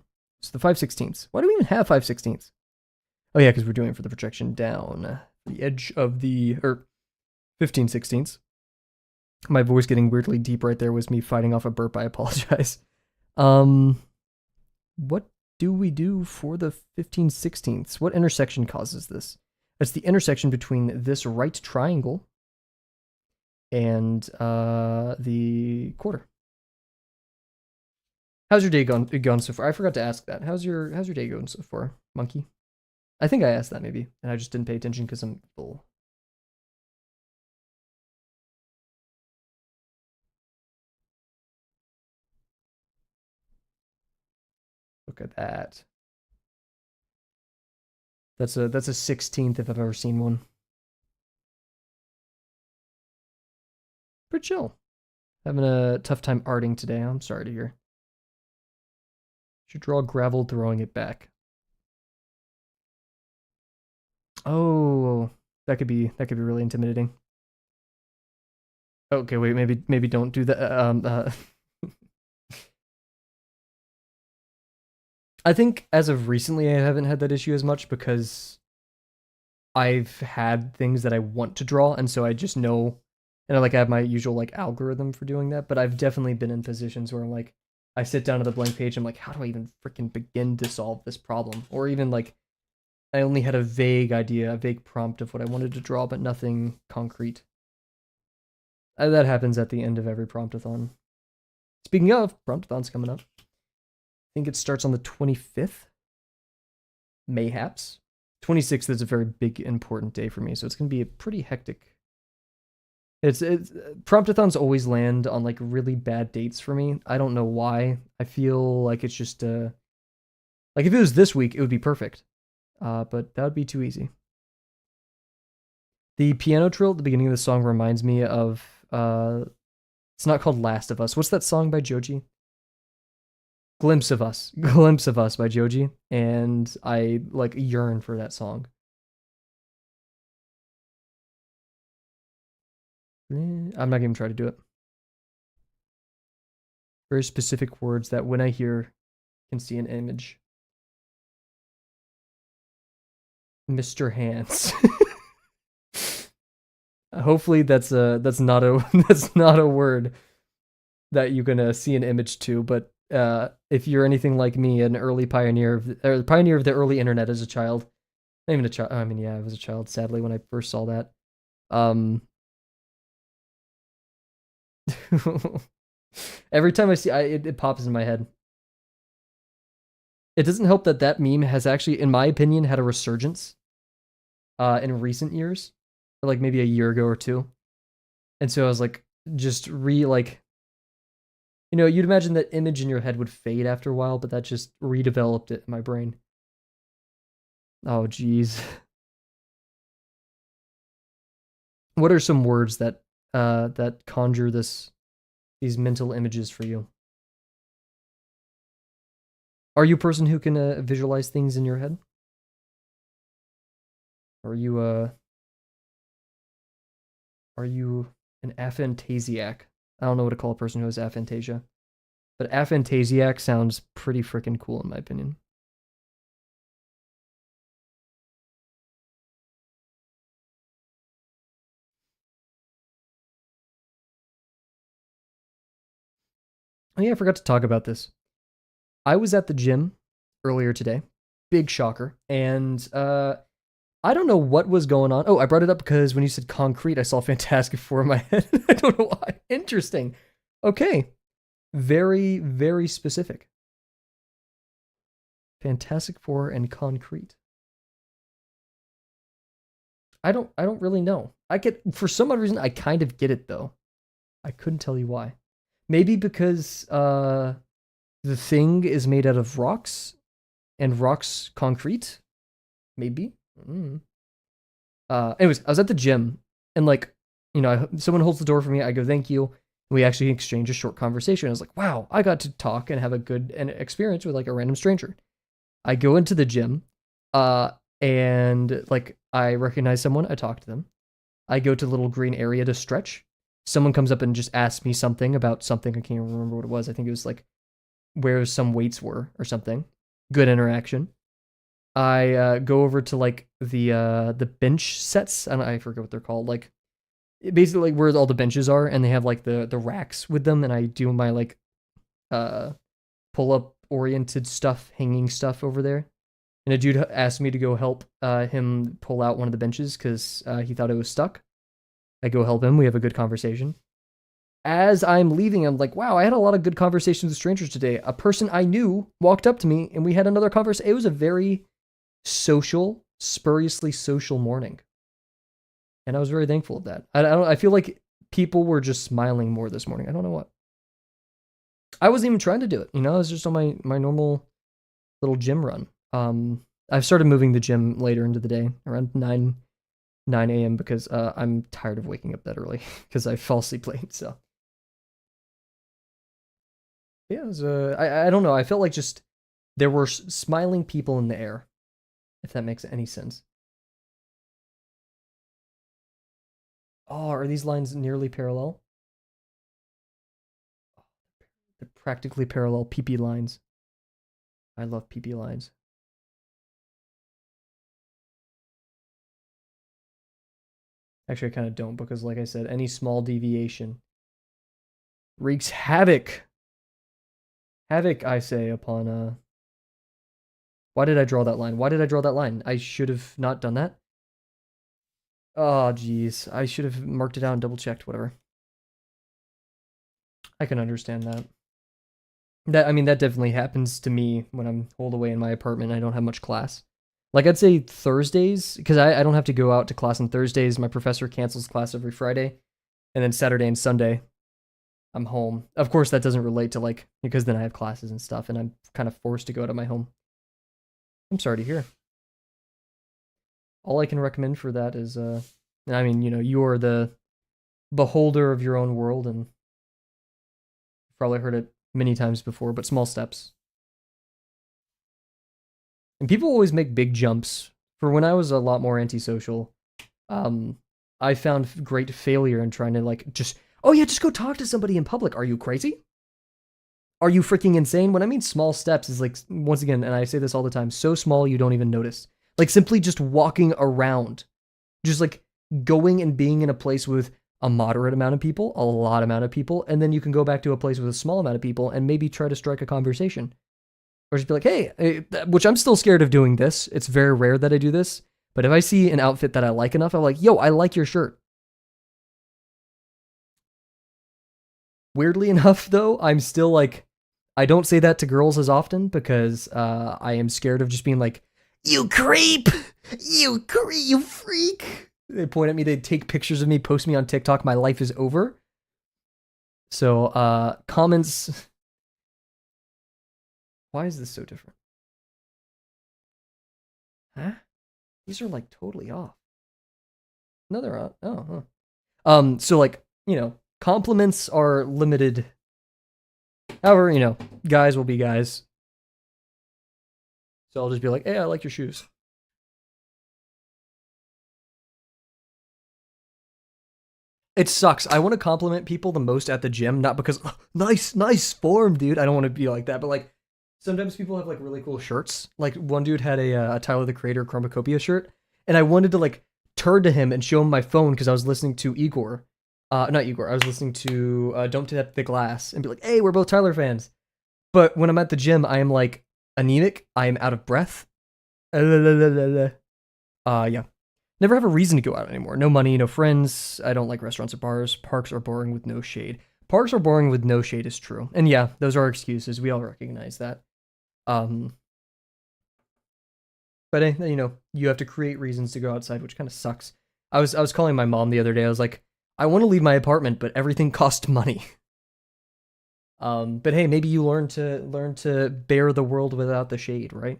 the 5/16. Why do we even have 5/16? Oh yeah, because we're doing it for the projection down the edge of the 15/16. My voice getting weirdly deep right there was me fighting off a burp. I apologize. What do we do for the 15/16? What intersection causes this? It's the intersection between this right triangle and the quarter. How's your day gone so far? I forgot to ask that. How's your day going so far, monkey? I think I asked that maybe, and I just didn't pay attention because I'm full. Look at that. That's a 16th if I've ever seen one. Pretty chill. Having a tough time arting today. I'm sorry to hear. Should draw gravel throwing it back. Oh, that could be really intimidating. Okay, wait, maybe don't do that. I think as of recently, I haven't had that issue as much because I've had things that I want to draw, and so I just know, and I have my usual like algorithm for doing that. But I've definitely been in positions where I'm like, I sit down at the blank page, I'm like, how do I even freaking begin to solve this problem? Or even like, I only had a vague idea, a vague prompt of what I wanted to draw, but nothing concrete. That happens at the end of every promptathon. Speaking of, promptathon's coming up. I think it starts on the 25th. Mayhaps. 26th is a very big, important day for me, so it's going to be a pretty hectic. It's promptathons always land on like really bad dates for me. I don't know why. I feel like it's just like if it was this week, it would be perfect. But that would be too easy. The piano trill at the beginning of the song reminds me of it's not called Last of Us. What's that song by Joji? Glimpse of Us. Glimpse of Us by Joji. And I like yearn for that song. I'm not gonna even try to do it. Very specific words that when I hear can see an image. Mr. Hands. Hopefully that's not a that's not a word that you can see an image to, but if you're anything like me, an early pioneer of pioneer of the early internet as a child, not even a child. I mean, yeah, I was a child. Sadly, when I first saw that, every time I see, it pops in my head. It doesn't help that that meme has actually, in my opinion, had a resurgence in recent years, or like maybe a year ago or two. And so I was like, just you'd imagine that image in your head would fade after a while, but that just redeveloped it in my brain. Oh, geez. What are some words that that conjure these mental images for you? Are you a person who can visualize things in your head? Are you an aphantasiac? I don't know what to call a person who has aphantasia, but aphantasiac sounds pretty freaking cool in my opinion. Oh yeah, I forgot to talk about this. I was at the gym earlier today. Big shocker. And I don't know what was going on. Oh, I brought it up because when you said concrete, I saw Fantastic Four in my head. I don't know why. Interesting. Okay. Very, very specific. Fantastic Four and concrete. I don't really know. I get for some odd reason I kind of get it though. I couldn't tell you why. Maybe because the thing is made out of rocks and rocks concrete. Maybe. Mm. Anyways, I was at the gym and like, someone holds the door for me. I go, thank you. We actually exchange a short conversation. I was like, wow, I got to talk and have a good experience with like a random stranger. I go into the gym, and like I recognize someone. I talk to them. I go to the little green area to stretch. Someone comes up and just asks me something about something. I can't even remember what it was. I think it was like where some weights were or something. Good interaction. I go over to like the bench sets. I forget what they're called. Like basically like where all the benches are, and they have like the racks with them. And I do my like pull up oriented stuff, hanging stuff over there. And a dude asked me to go help him pull out one of the benches because he thought it was stuck. I go help him. We have a good conversation. As I'm leaving, I'm like, wow, I had a lot of good conversations with strangers today. A person I knew walked up to me and we had another conversation. It was a very social, spuriously social morning. And I was very thankful of that. I feel like people were just smiling more this morning. I don't know what. I wasn't even trying to do it. I was just on my normal little gym run. I've started moving the gym later into the day, around 9 a.m. because I'm tired of waking up that early because I fall asleep late. So yeah, it was, I don't know. I felt like just there were smiling people in the air, if that makes any sense. Oh, are these lines nearly parallel? They're practically parallel PP lines. I love PP lines. Actually, I kind of don't because, like I said, any small deviation wreaks havoc. Havoc, I say, upon. Why did I draw that line? Why did I draw that line? I should have not done that. Oh, jeez. I should have marked it out and double checked. Whatever. I can understand that. I mean, that definitely happens to me when I'm holed away in my apartment. I don't have much class. Like, I'd say Thursdays, because I don't have to go out to class on Thursdays. My professor cancels class every Friday. And then Saturday and Sunday, I'm home. Of course, that doesn't relate to, like, because then I have classes and stuff, and I'm kind of forced to go out of my home. I'm sorry to hear. All I can recommend for that is, I mean, you are the beholder of your own world, and you've probably heard it many times before, but small steps. And people always make big jumps. For when I was a lot more antisocial, I found great failure in trying to, like, just go talk to somebody in public. Are you crazy? Are you freaking insane? When I mean small steps is, like, once again, and I say this all the time, so small you don't even notice. Like, simply just walking around. Just, like, going and being in a place with a moderate amount of people, a lot amount of people, and then you can go back to a place with a small amount of people and maybe try to strike a conversation. Or just be like, hey, which I'm still scared of doing this. It's very rare that I do this. But if I see an outfit that I like enough, I'm like, yo, I like your shirt. Weirdly enough, though, I'm still like, I don't say that to girls as often because I am scared of just being like, you creep! You freak! They point at me, they take pictures of me, post me on TikTok, my life is over. So, comments... Why is this so different? Huh? These are, like, totally off. No, they're not. Oh, huh. So, like, compliments are limited. However, guys will be guys. So I'll just be like, hey, I like your shoes. It sucks. I want to compliment people the most at the gym, not because, oh, nice form, dude. I don't want to be like that, but, like, sometimes people have, like, really cool shirts. Like, one dude had a Tyler, the Creator Chromacopia shirt, and I wanted to, like, turn to him and show him my phone because I was listening to Igor. Not Igor. I was listening to Don't Tap the Glass and be like, hey, we're both Tyler fans. But when I'm at the gym, I am, like, anemic. I am out of breath. Yeah. Never have a reason to go out anymore. No money, no friends. I don't like restaurants or bars. Parks are boring with no shade. Parks are boring with no shade is true. And yeah, those are excuses. We all recognize that. But you have to create reasons to go outside, which kind of sucks. I was calling my mom the other day. I was like, I want to leave my apartment, but everything costs money. But hey, maybe you learn to bear the world without the shade, right?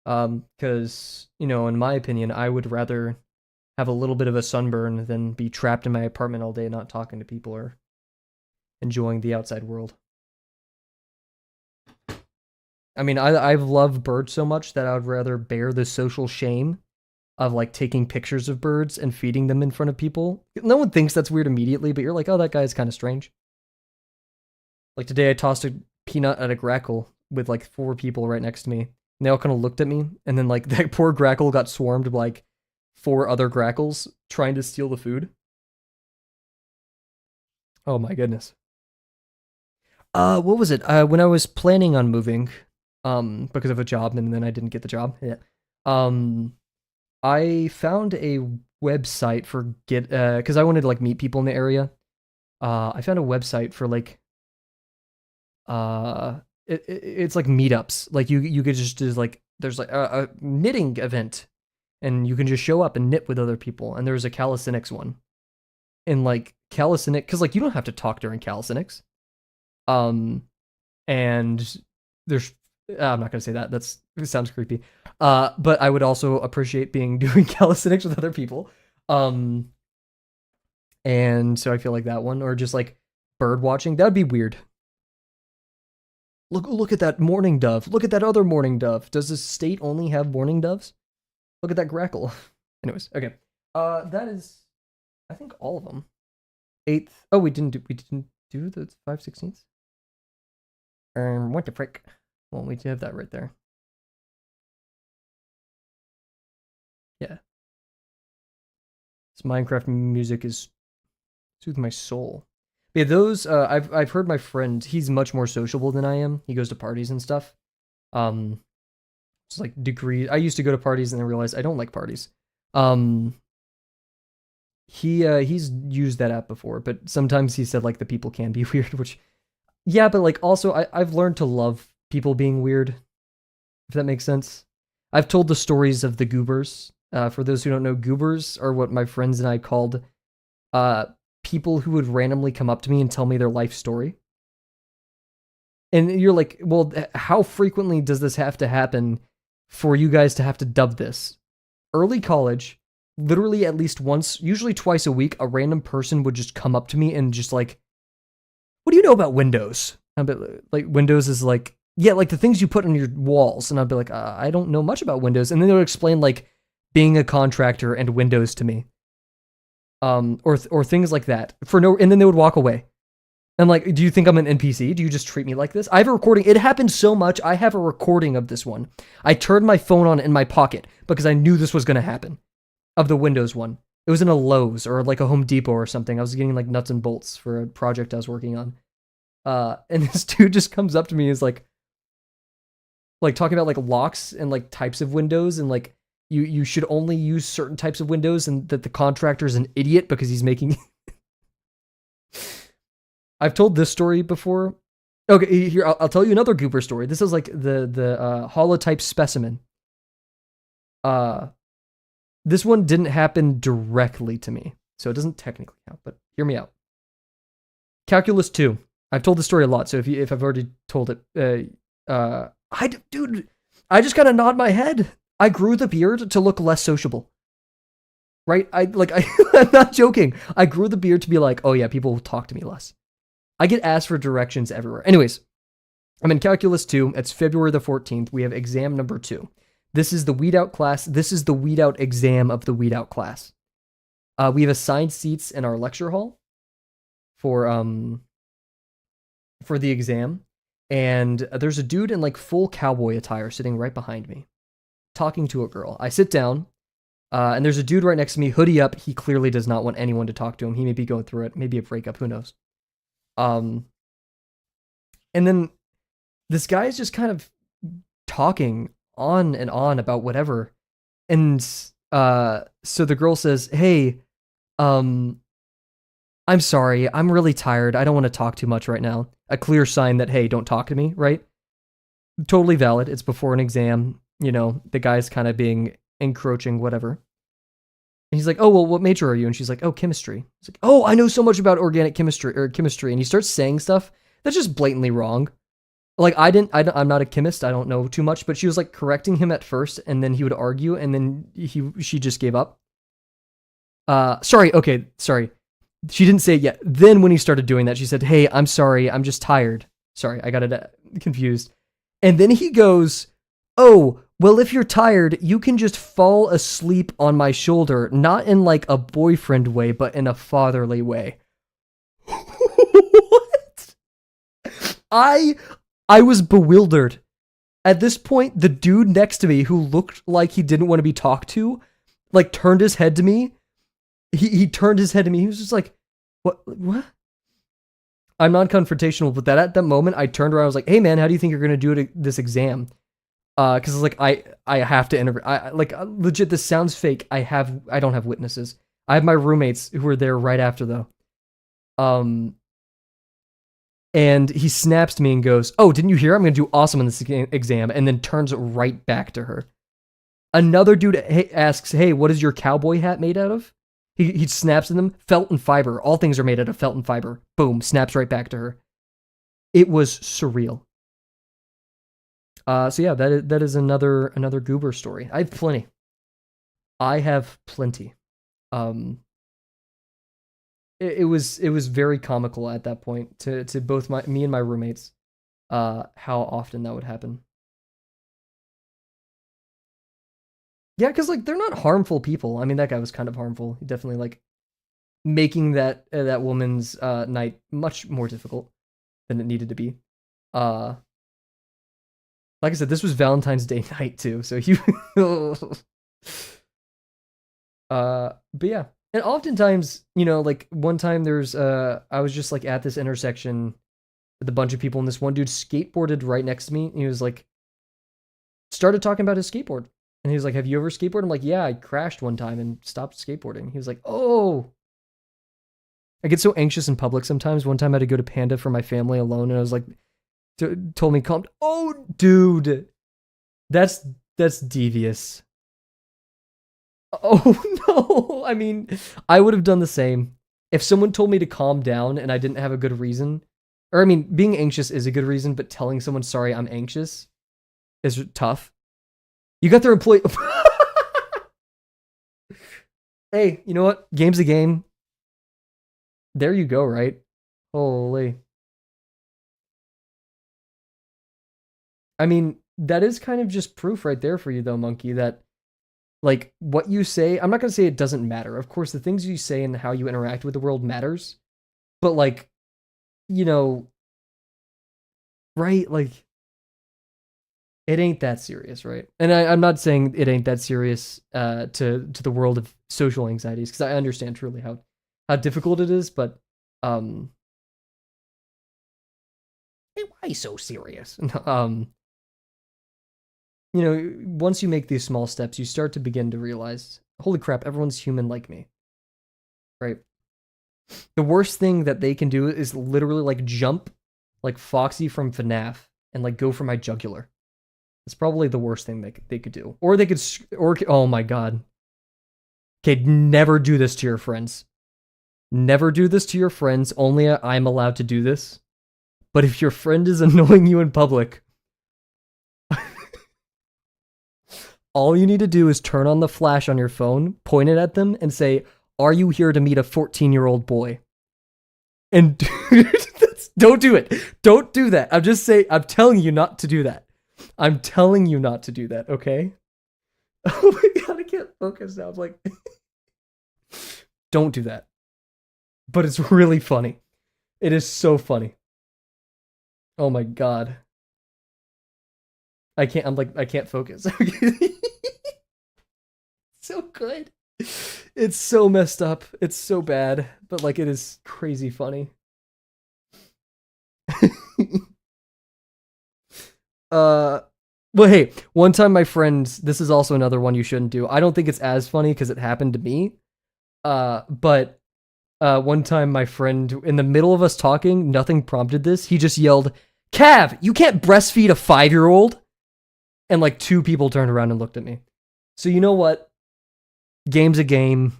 Because, in my opinion, I would rather have a little bit of a sunburn than be trapped in my apartment all day not talking to people or enjoying the outside world. I mean, I've loved birds so much that I would rather bear the social shame of, like, taking pictures of birds and feeding them in front of people. No one thinks that's weird immediately, but you're like, oh, that guy's kind of strange. Like, today I tossed a peanut at a grackle with, like, 4 people right next to me. And they all kind of looked at me, and then, like, that poor grackle got swarmed by, like, 4 other grackles trying to steal the food. Oh my goodness. What was it? When I was planning on moving, because of a job, and then I didn't get the job. Yeah. I found a website for because I wanted to, like, meet people in the area. I found a website for, like, it's like meetups. Like, you could just do, like, there's, like, a knitting event, and you can just show up and knit with other people. And there's a calisthenics one, and, like, calisthenics, because, like, you don't have to talk during calisthenics. And there's I'm not gonna say that. It sounds creepy. But I would also appreciate doing calisthenics with other people. And so I feel like that one, or just, like, bird watching, that would be weird. Look at that mourning dove. Look at that other mourning dove. Does this state only have mourning doves? Look at that grackle. Anyways, okay. That is, I think, all of them. 8th. Oh, we didn't do the 5/16. What the frick? Well, we have that right there. Yeah. This Minecraft music is soothes my soul. Yeah, those I've heard my friend. He's much more sociable than I am. He goes to parties and stuff. Um, it's like degrees. I used to go to parties and then realized I don't like parties. Um, he's used that app before, but sometimes he said like the people can be weird, which yeah, but like also I've learned to love people being weird, if that makes sense. I've told the stories of the goobers. For those who don't know, goobers are what my friends and I called uh people who would randomly come up to me and tell me their life story. And you're like, well, how frequently does this have to happen for you guys to have to dub this? Early college, literally at least once, usually twice a week, a random person would just come up to me and just like, what do you know about Windows? I'd be like, Windows is like, yeah, like the things you put on your walls. And I'd be like, I don't know much about Windows. And then they would explain like being a contractor and Windows to me. Or things like that and then they would walk away. And like, do you think I'm an NPC? Do you just treat me like this? I have a recording. It happened so much. I have a recording of this one. I turned my phone on in my pocket because I knew this was going to happen. Of the Windows one. It was in a Lowe's or like a Home Depot or something. I was getting like nuts and bolts for a project I was working on. And this dude just comes up to me and is like talking about like locks and like types of windows and like you should only use certain types of windows and that the contractor is an idiot because he's making I've told this story before. Okay, here I'll tell you another goober story. This is like the holotype specimen. This one didn't happen directly to me, so it doesn't technically count. But hear me out. Calculus 2. I've told the story a lot, so if I've already told it, I just gotta nod my head. I grew the beard to look less sociable. Right? I'm not joking. I grew the beard to be like, oh yeah, people will talk to me less. I get asked for directions everywhere. Anyways, I'm in Calculus 2. It's February the 14th. We have exam number 2. This is the weed out class. This is the weed out exam of the weed out class. We have assigned seats in our lecture hall for the exam. And there's a dude in like full cowboy attire sitting right behind me, talking to a girl. I sit down, and there's a dude right next to me, hoodie up. He clearly does not want anyone to talk to him. He may be going through it, maybe a breakup, who knows. And then this guy is just kind of talking on and on about whatever. And so the girl says, hey, I'm sorry, I'm really tired. I don't want to talk too much right now. A clear sign that, hey, don't talk to me, right? Totally valid. It's before an exam. You know, the guy's kind of being encroaching, whatever. And he's like, oh, well, what major are you? And she's like, oh, chemistry. He's like, oh, I know so much about organic chemistry. And he starts saying stuff that's just blatantly wrong. Like, I'm not a chemist. I don't know too much, but she was like correcting him at first, and then he would argue, and then she just gave up. Sorry. She didn't say it yet. Then when he started doing that, she said, hey, I'm sorry. I'm just tired. Sorry, I got it confused. And then he goes, oh, well, if you're tired, you can just fall asleep on my shoulder, not in like a boyfriend way, but in a fatherly way. What? I was bewildered. At this point, the dude next to me who looked like he didn't want to be talked to, like turned his head to me. He turned his head to me. He was just like, what? I'm non-confrontational, but at that moment, I turned around. I was like, hey man, how do you think you're going to do this exam? Because it's like, I have to interview. Legit, this sounds fake. I don't have witnesses. I have my roommates who were there right after though. And he snaps to me and goes, oh, didn't you hear? I'm going to do awesome in this exam. And then turns right back to her. Another dude asks, hey, what is your cowboy hat made out of? He snaps at them. Felt and fiber. All things are made out of felt and fiber. Boom. Snaps right back to her. It was surreal. So yeah, that is another goober story. I have plenty. It was very comical at that point to both me and my roommates, how often that would happen. Yeah, because like they're not harmful people. I mean, that guy was kind of harmful. He definitely like making that woman's night much more difficult than it needed to be. Like I said, this was Valentine's Day night too, so you but yeah. And oftentimes, you know, like one time there's I was just like at this intersection with a bunch of people and this one dude skateboarded right next to me and he was like started talking about his skateboard. And he was like, "Have you ever skateboarded?" I'm like, "Yeah, I crashed one time and stopped skateboarding." He was like, "Oh." I get so anxious in public sometimes. One time I had to go to Panda for my family alone and I was like told me calm. Oh, dude. That's devious. Oh no. I mean, I would have done the same. If someone told me to calm down and I didn't have a good reason, or I mean, being anxious is a good reason, but telling someone sorry I'm anxious is tough. You got their employee. Hey, you know what? Game's a game. There you go, right? Holy. I mean, that is kind of just proof right there for you though, Monkey, that like what you say, I'm not going to say it doesn't matter. Of course, the things you say and how you interact with the world matters. But like, you know, right? Like it ain't that serious, right? And I'm not saying it ain't that serious to the world of social anxieties because I understand truly how difficult it is, but hey, why so serious? You know, once you make these small steps, you start to begin to realize, holy crap, everyone's human like me. Right? The worst thing that they can do is literally like jump like Foxy from FNAF and like go for my jugular. It's probably the worst thing they could do. Or they could, oh my god. Okay, never do this to your friends. Never do this to your friends. Only I'm allowed to do this. But if your friend is annoying you in public, all you need to do is turn on the flash on your phone, point it at them, and say, "Are you here to meet a 14-year-old boy?" And don't do it. Don't do that. I'm just saying, I'm telling you not to do that. I'm telling you not to do that, okay? Oh my god, I can't focus now. I'm like, don't do that. But it's really funny. It is so funny. Oh my god. I can't focus. So good. It's so messed up. It's so bad, but like it is crazy funny. Well, hey, one time my friend, this is also another one you shouldn't do. I don't think it's as funny because it happened to me. But one time my friend, in the middle of us talking, nothing prompted this. He just yelled, "Cav, you can't breastfeed a 5-year-old." And like 2 people turned around and looked at me. So you know what? Game's a game,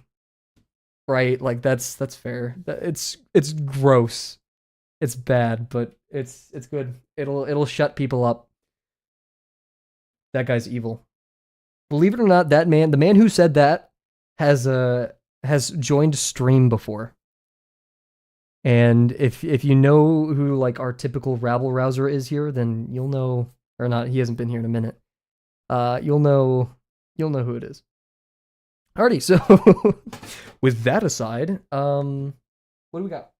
right? Like that's fair. It's gross. It's bad, but it's good. It'll shut people up. That guy's evil. Believe it or not, that man, the man who said that, has joined stream before. And if you know who like our typical rabble rouser is here, then you'll know, or not. He hasn't been here in a minute. You'll know who it is. Alrighty, so with that aside, what do we got?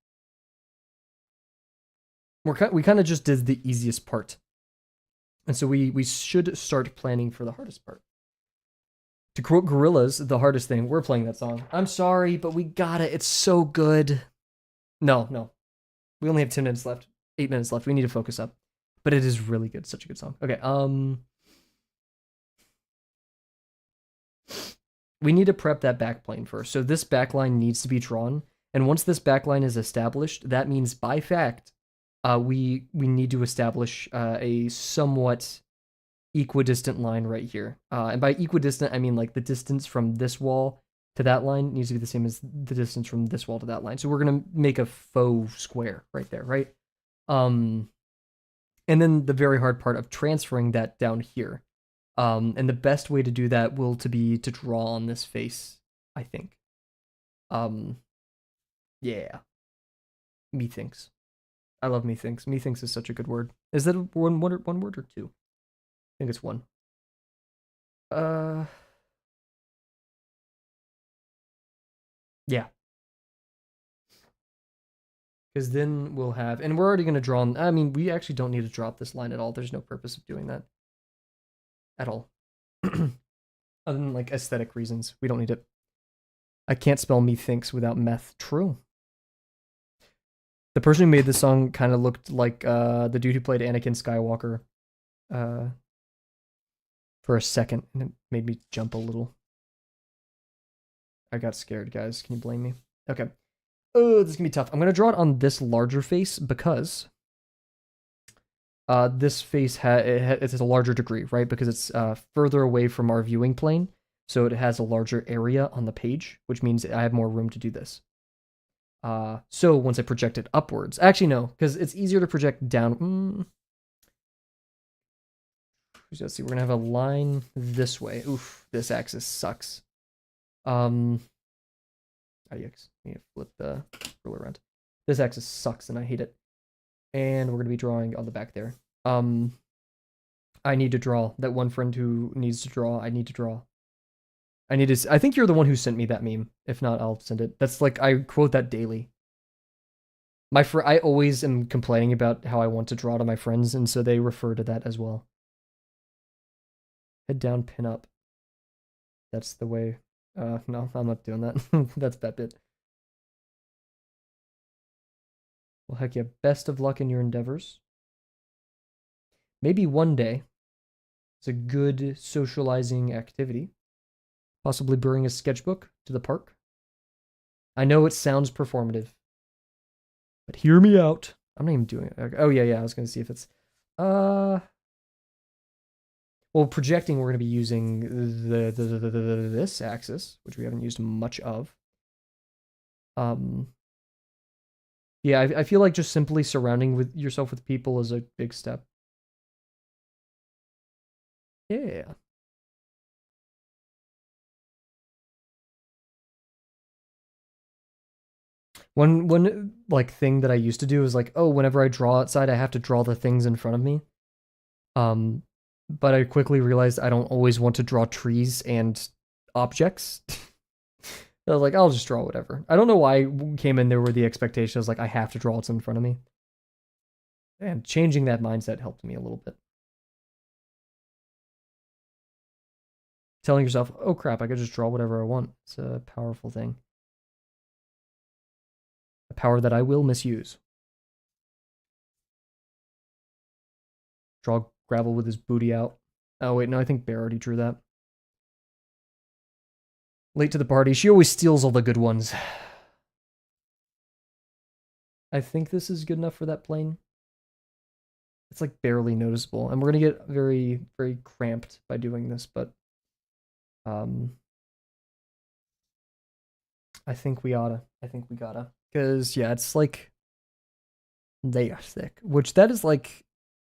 We kind of just did the easiest part, and so we should start planning for the hardest part. To quote Gorillaz, the hardest thing. We're playing that song. I'm sorry, but we got it. It's so good. No, we only have 10 minutes left. 8 minutes left. We need to focus up, but it is really good. Such a good song. Okay, we need to prep that backplane first. So this backline needs to be drawn, and once this backline is established, that means by fact, we need to establish a somewhat equidistant line right here. And by equidistant, I mean like the distance from this wall to that line needs to be the same as the distance from this wall to that line. So we're gonna make a faux square right there, right? And then the very hard part of transferring that down here. And the best way to do that will be to draw on this face, I think. Yeah. Methinks. I love methinks. Methinks is such a good word. Is that one word or 2? I think it's 1. Yeah. Because then we'll have, and we're already going to draw, I mean, we actually don't need to drop this line at all. There's no purpose of doing that. at all. Other than like aesthetic reasons, we don't need it. I can't spell methinks without meth. True. The person who made this song kind of looked like the dude who played Anakin Skywalker for a second, and it made me jump a little. I got scared, guys. Can you blame me? Okay. Oh, this is gonna be tough. I'm gonna draw it on this larger face because this face it's a larger degree, right? Because it's further away from our viewing plane, so it has a larger area on the page, which means I have more room to do this. So once I project it upwards, actually no, because it's easier to project down. Let's see, we're gonna have a line this way. Oof, this axis sucks. Yikes. Let me flip the ruler around. This axis sucks and I hate it. And we're gonna be drawing on the back there. I need to draw. That one friend who needs to draw, I need to draw. I think you're the one who sent me that meme. If not, I'll send it. That's like, I quote that daily. I always am complaining about how I want to draw to my friends, and so they refer to that as well. Head down, pin up. That's the way. No, I'm not doing that. That's that bit. Well, heck yeah. Best of luck in your endeavors. Maybe one day, it's a good socializing activity. Possibly bring a sketchbook to the park. I know it sounds performative, but hear me out. I'm not even doing it. Oh, yeah, I was going to see if it's... Well, projecting, we're going to be using this axis, which we haven't used much of. Yeah, I feel like just simply surrounding yourself with people is a big step. Yeah. One like thing that I used to do is like, oh, whenever I draw outside, I have to draw the things in front of me. But I quickly realized I don't always want to draw trees and objects. I was like, I'll just draw whatever. I don't know why I came in there with the expectation. I was like, I have to draw what's in front of me. And changing that mindset helped me a little bit. Telling yourself, oh crap, I could just draw whatever I want. It's a powerful thing. A power that I will misuse. Draw Gravel with his booty out. Oh wait, no, I think Bear already drew that. Late to the party. She always steals all the good ones. I think this is good enough for that plane. It's like barely noticeable. And we're going to get very, very cramped by doing this, but I think we oughta. Because, yeah, it's like they are thick. Which that is like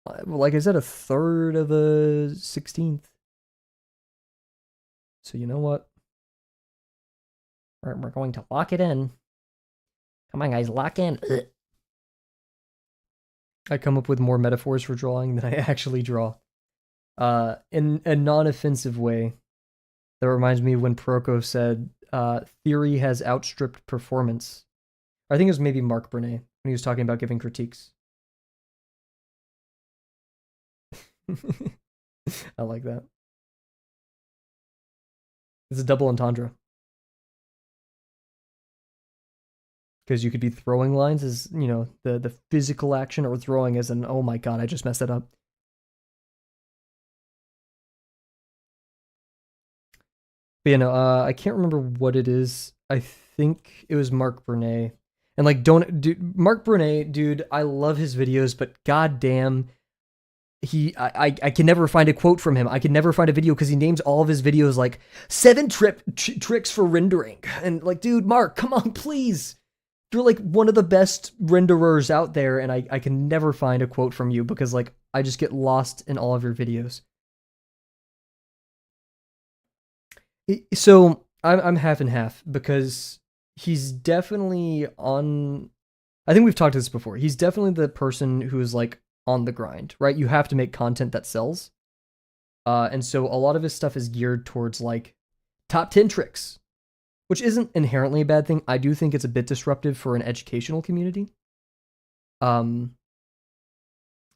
I said, 1/3 of a 16th. So you know what? We're going to lock it in. Come on, guys, lock in. Ugh. I come up with more metaphors for drawing than I actually draw. In a non-offensive way. That reminds me when Proko said, theory has outstripped performance. I think it was maybe Mark Bernet when he was talking about giving critiques. I like that. It's a double entendre. Because you could be throwing lines as, you know, the physical action, or throwing as an, oh my god, I just messed that up. But you know, I can't remember what it is. I think it was Mark Bernet. And like, Mark Bernet, dude, I love his videos, but goddamn, I can never find a quote from him. I can never find a video because he names all of his videos like 7 tricks for rendering. And like, dude, Mark, come on, please. You're like one of the best renderers out there, and I can never find a quote from you because like I just get lost in all of your videos. So I'm half and half because he's definitely on. I think we've talked to this before. He's definitely the person who is like on the grind, right? You have to make content that sells. And so a lot of his stuff is geared towards like top 10 tricks, which isn't inherently a bad thing. I do think it's a bit disruptive for an educational community. And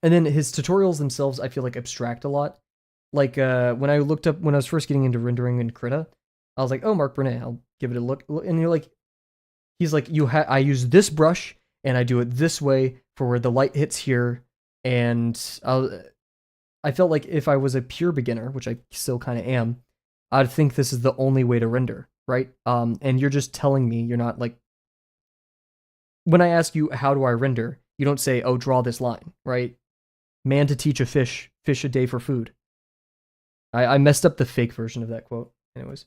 then his tutorials themselves, I feel like abstract a lot. Like when I was first getting into rendering in Krita, I was like, oh, Mark Brunet, I'll give it a look. And he's like, I use this brush and I do it this way for where the light hits here. And I felt like if I was a pure beginner, which I still kind of am, I'd think this is the only way to render, right? And you're just telling me, you're not like, when I ask you, how do I render? You don't say, oh, draw this line, right? Man to teach a fish a day for food. I messed up the fake version of that quote. Anyways,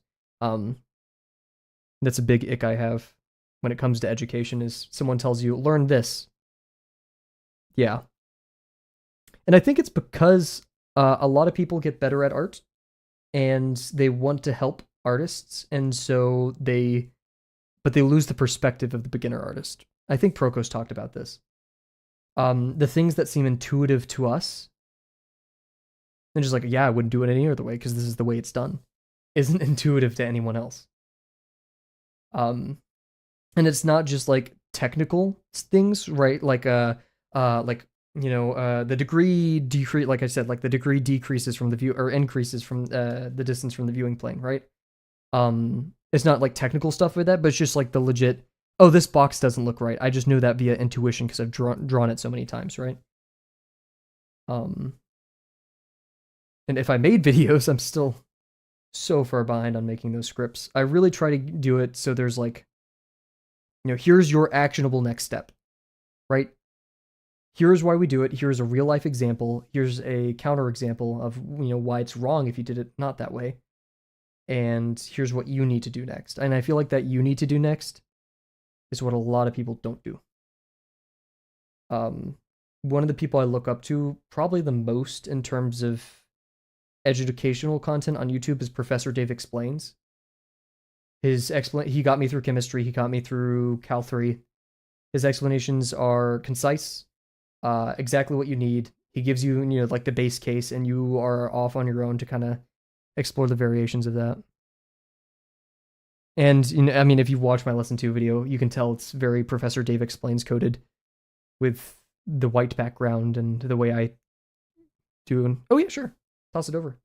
that's a big ick I have when it comes to education is someone tells you, learn this. Yeah. And I think it's because a lot of people get better at art and they want to help artists. And so but they lose the perspective of the beginner artist. I think Prokos talked about this. The things that seem intuitive to us, and just like, yeah, I wouldn't do it any other way because this is the way it's done, isn't intuitive to anyone else. And it's not just like technical things, right? Like the degree decrease, like I said, like the degree decreases from the view or increases from the distance from the viewing plane, right? It's not like technical stuff with that, but it's just like the legit, oh, this box doesn't look right. I just know that via intuition because I've drawn it so many times, right? And if I made videos, I'm still so far behind on making those scripts. I really try to do it so there's like, here's your actionable next step, right? Here's why we do it. Here's a real life example. Here's a counter example of, why it's wrong if you did it not that way. And here's what you need to do next. And I feel like that you need to do next is what a lot of people don't do. One of the people I look up to probably the most in terms of educational content on YouTube is Professor Dave Explains. He got me through chemistry. He got me through Cal 3. His explanations are concise, exactly what you need. He gives you, like the base case, and you are off on your own to kind of explore the variations of that. And, I mean, if you've watched my lesson 2 video, you can tell it's very Professor Dave Explains coded with the white background and the way I do. And, oh, yeah, sure. Toss it over.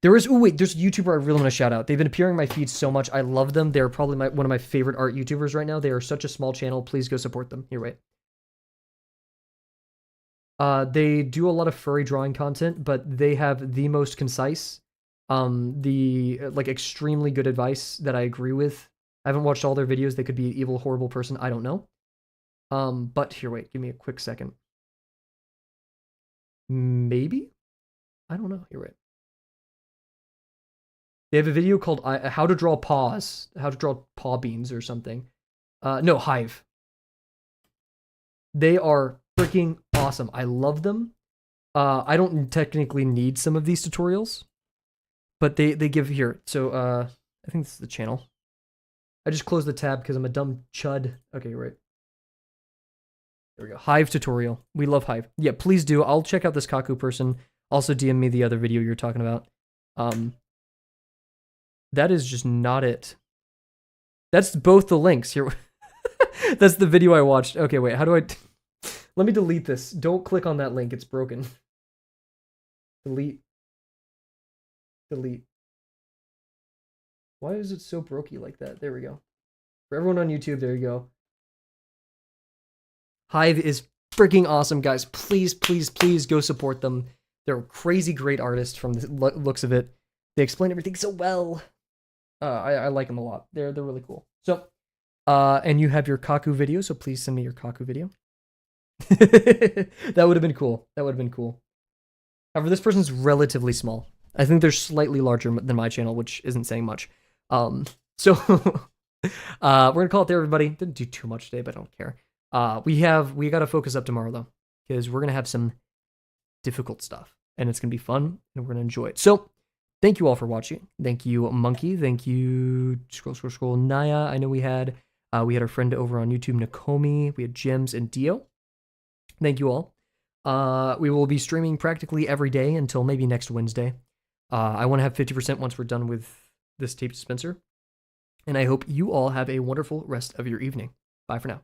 There's a YouTuber I really want to shout out. They've been appearing in my feed so much. I love them. They're probably one of my favorite art YouTubers right now. They are such a small channel. Please go support them. You're right. They do a lot of furry drawing content, but they have the most concise, extremely good advice that I agree with. I haven't watched all their videos. They could be an evil, horrible person. I don't know. But here, wait, give me a quick second. Maybe? I don't know. You're right. They have a video called How to Draw Paws, How to Draw Paw Beans or something. No, Hive. They are freaking awesome. I love them. I don't technically need some of these tutorials, but they give here. So I think this is the channel. I just closed the tab because I'm a dumb chud. Okay, right. There we go. Hive tutorial. We love Hive. Yeah, please do. I'll check out this Kaku person. Also DM me the other video you're talking about. That is just not it. That's both the links here. That's the video I watched. Okay, wait. How do I... Let me delete this. Don't click on that link. It's broken. Delete. Delete. Why is it so brokey like that? There we go. For everyone on YouTube, there you go. Hive is freaking awesome, guys. Please, please, please go support them. They're a crazy great artist from the looks of it. They explain everything so well. I like them a lot. They're really cool. So, and you have your Kaku video, so please send me your Kaku video. That would have been cool. That would have been cool. However, this person's relatively small. I think they're slightly larger than my channel, which isn't saying much. So we're gonna call it there, everybody. Didn't do too much today, but I don't care. We gotta focus up tomorrow though, because we're gonna have some difficult stuff, and it's gonna be fun, and we're gonna enjoy it. So, thank you all for watching. Thank you, Monkey. Thank you, scroll, Naya. I know we had our friend over on YouTube, Nakomi. We had Gems and Dio. Thank you all. We will be streaming practically every day until maybe next Wednesday. I want to have 50% once we're done with this tape dispenser. And I hope you all have a wonderful rest of your evening. Bye for now.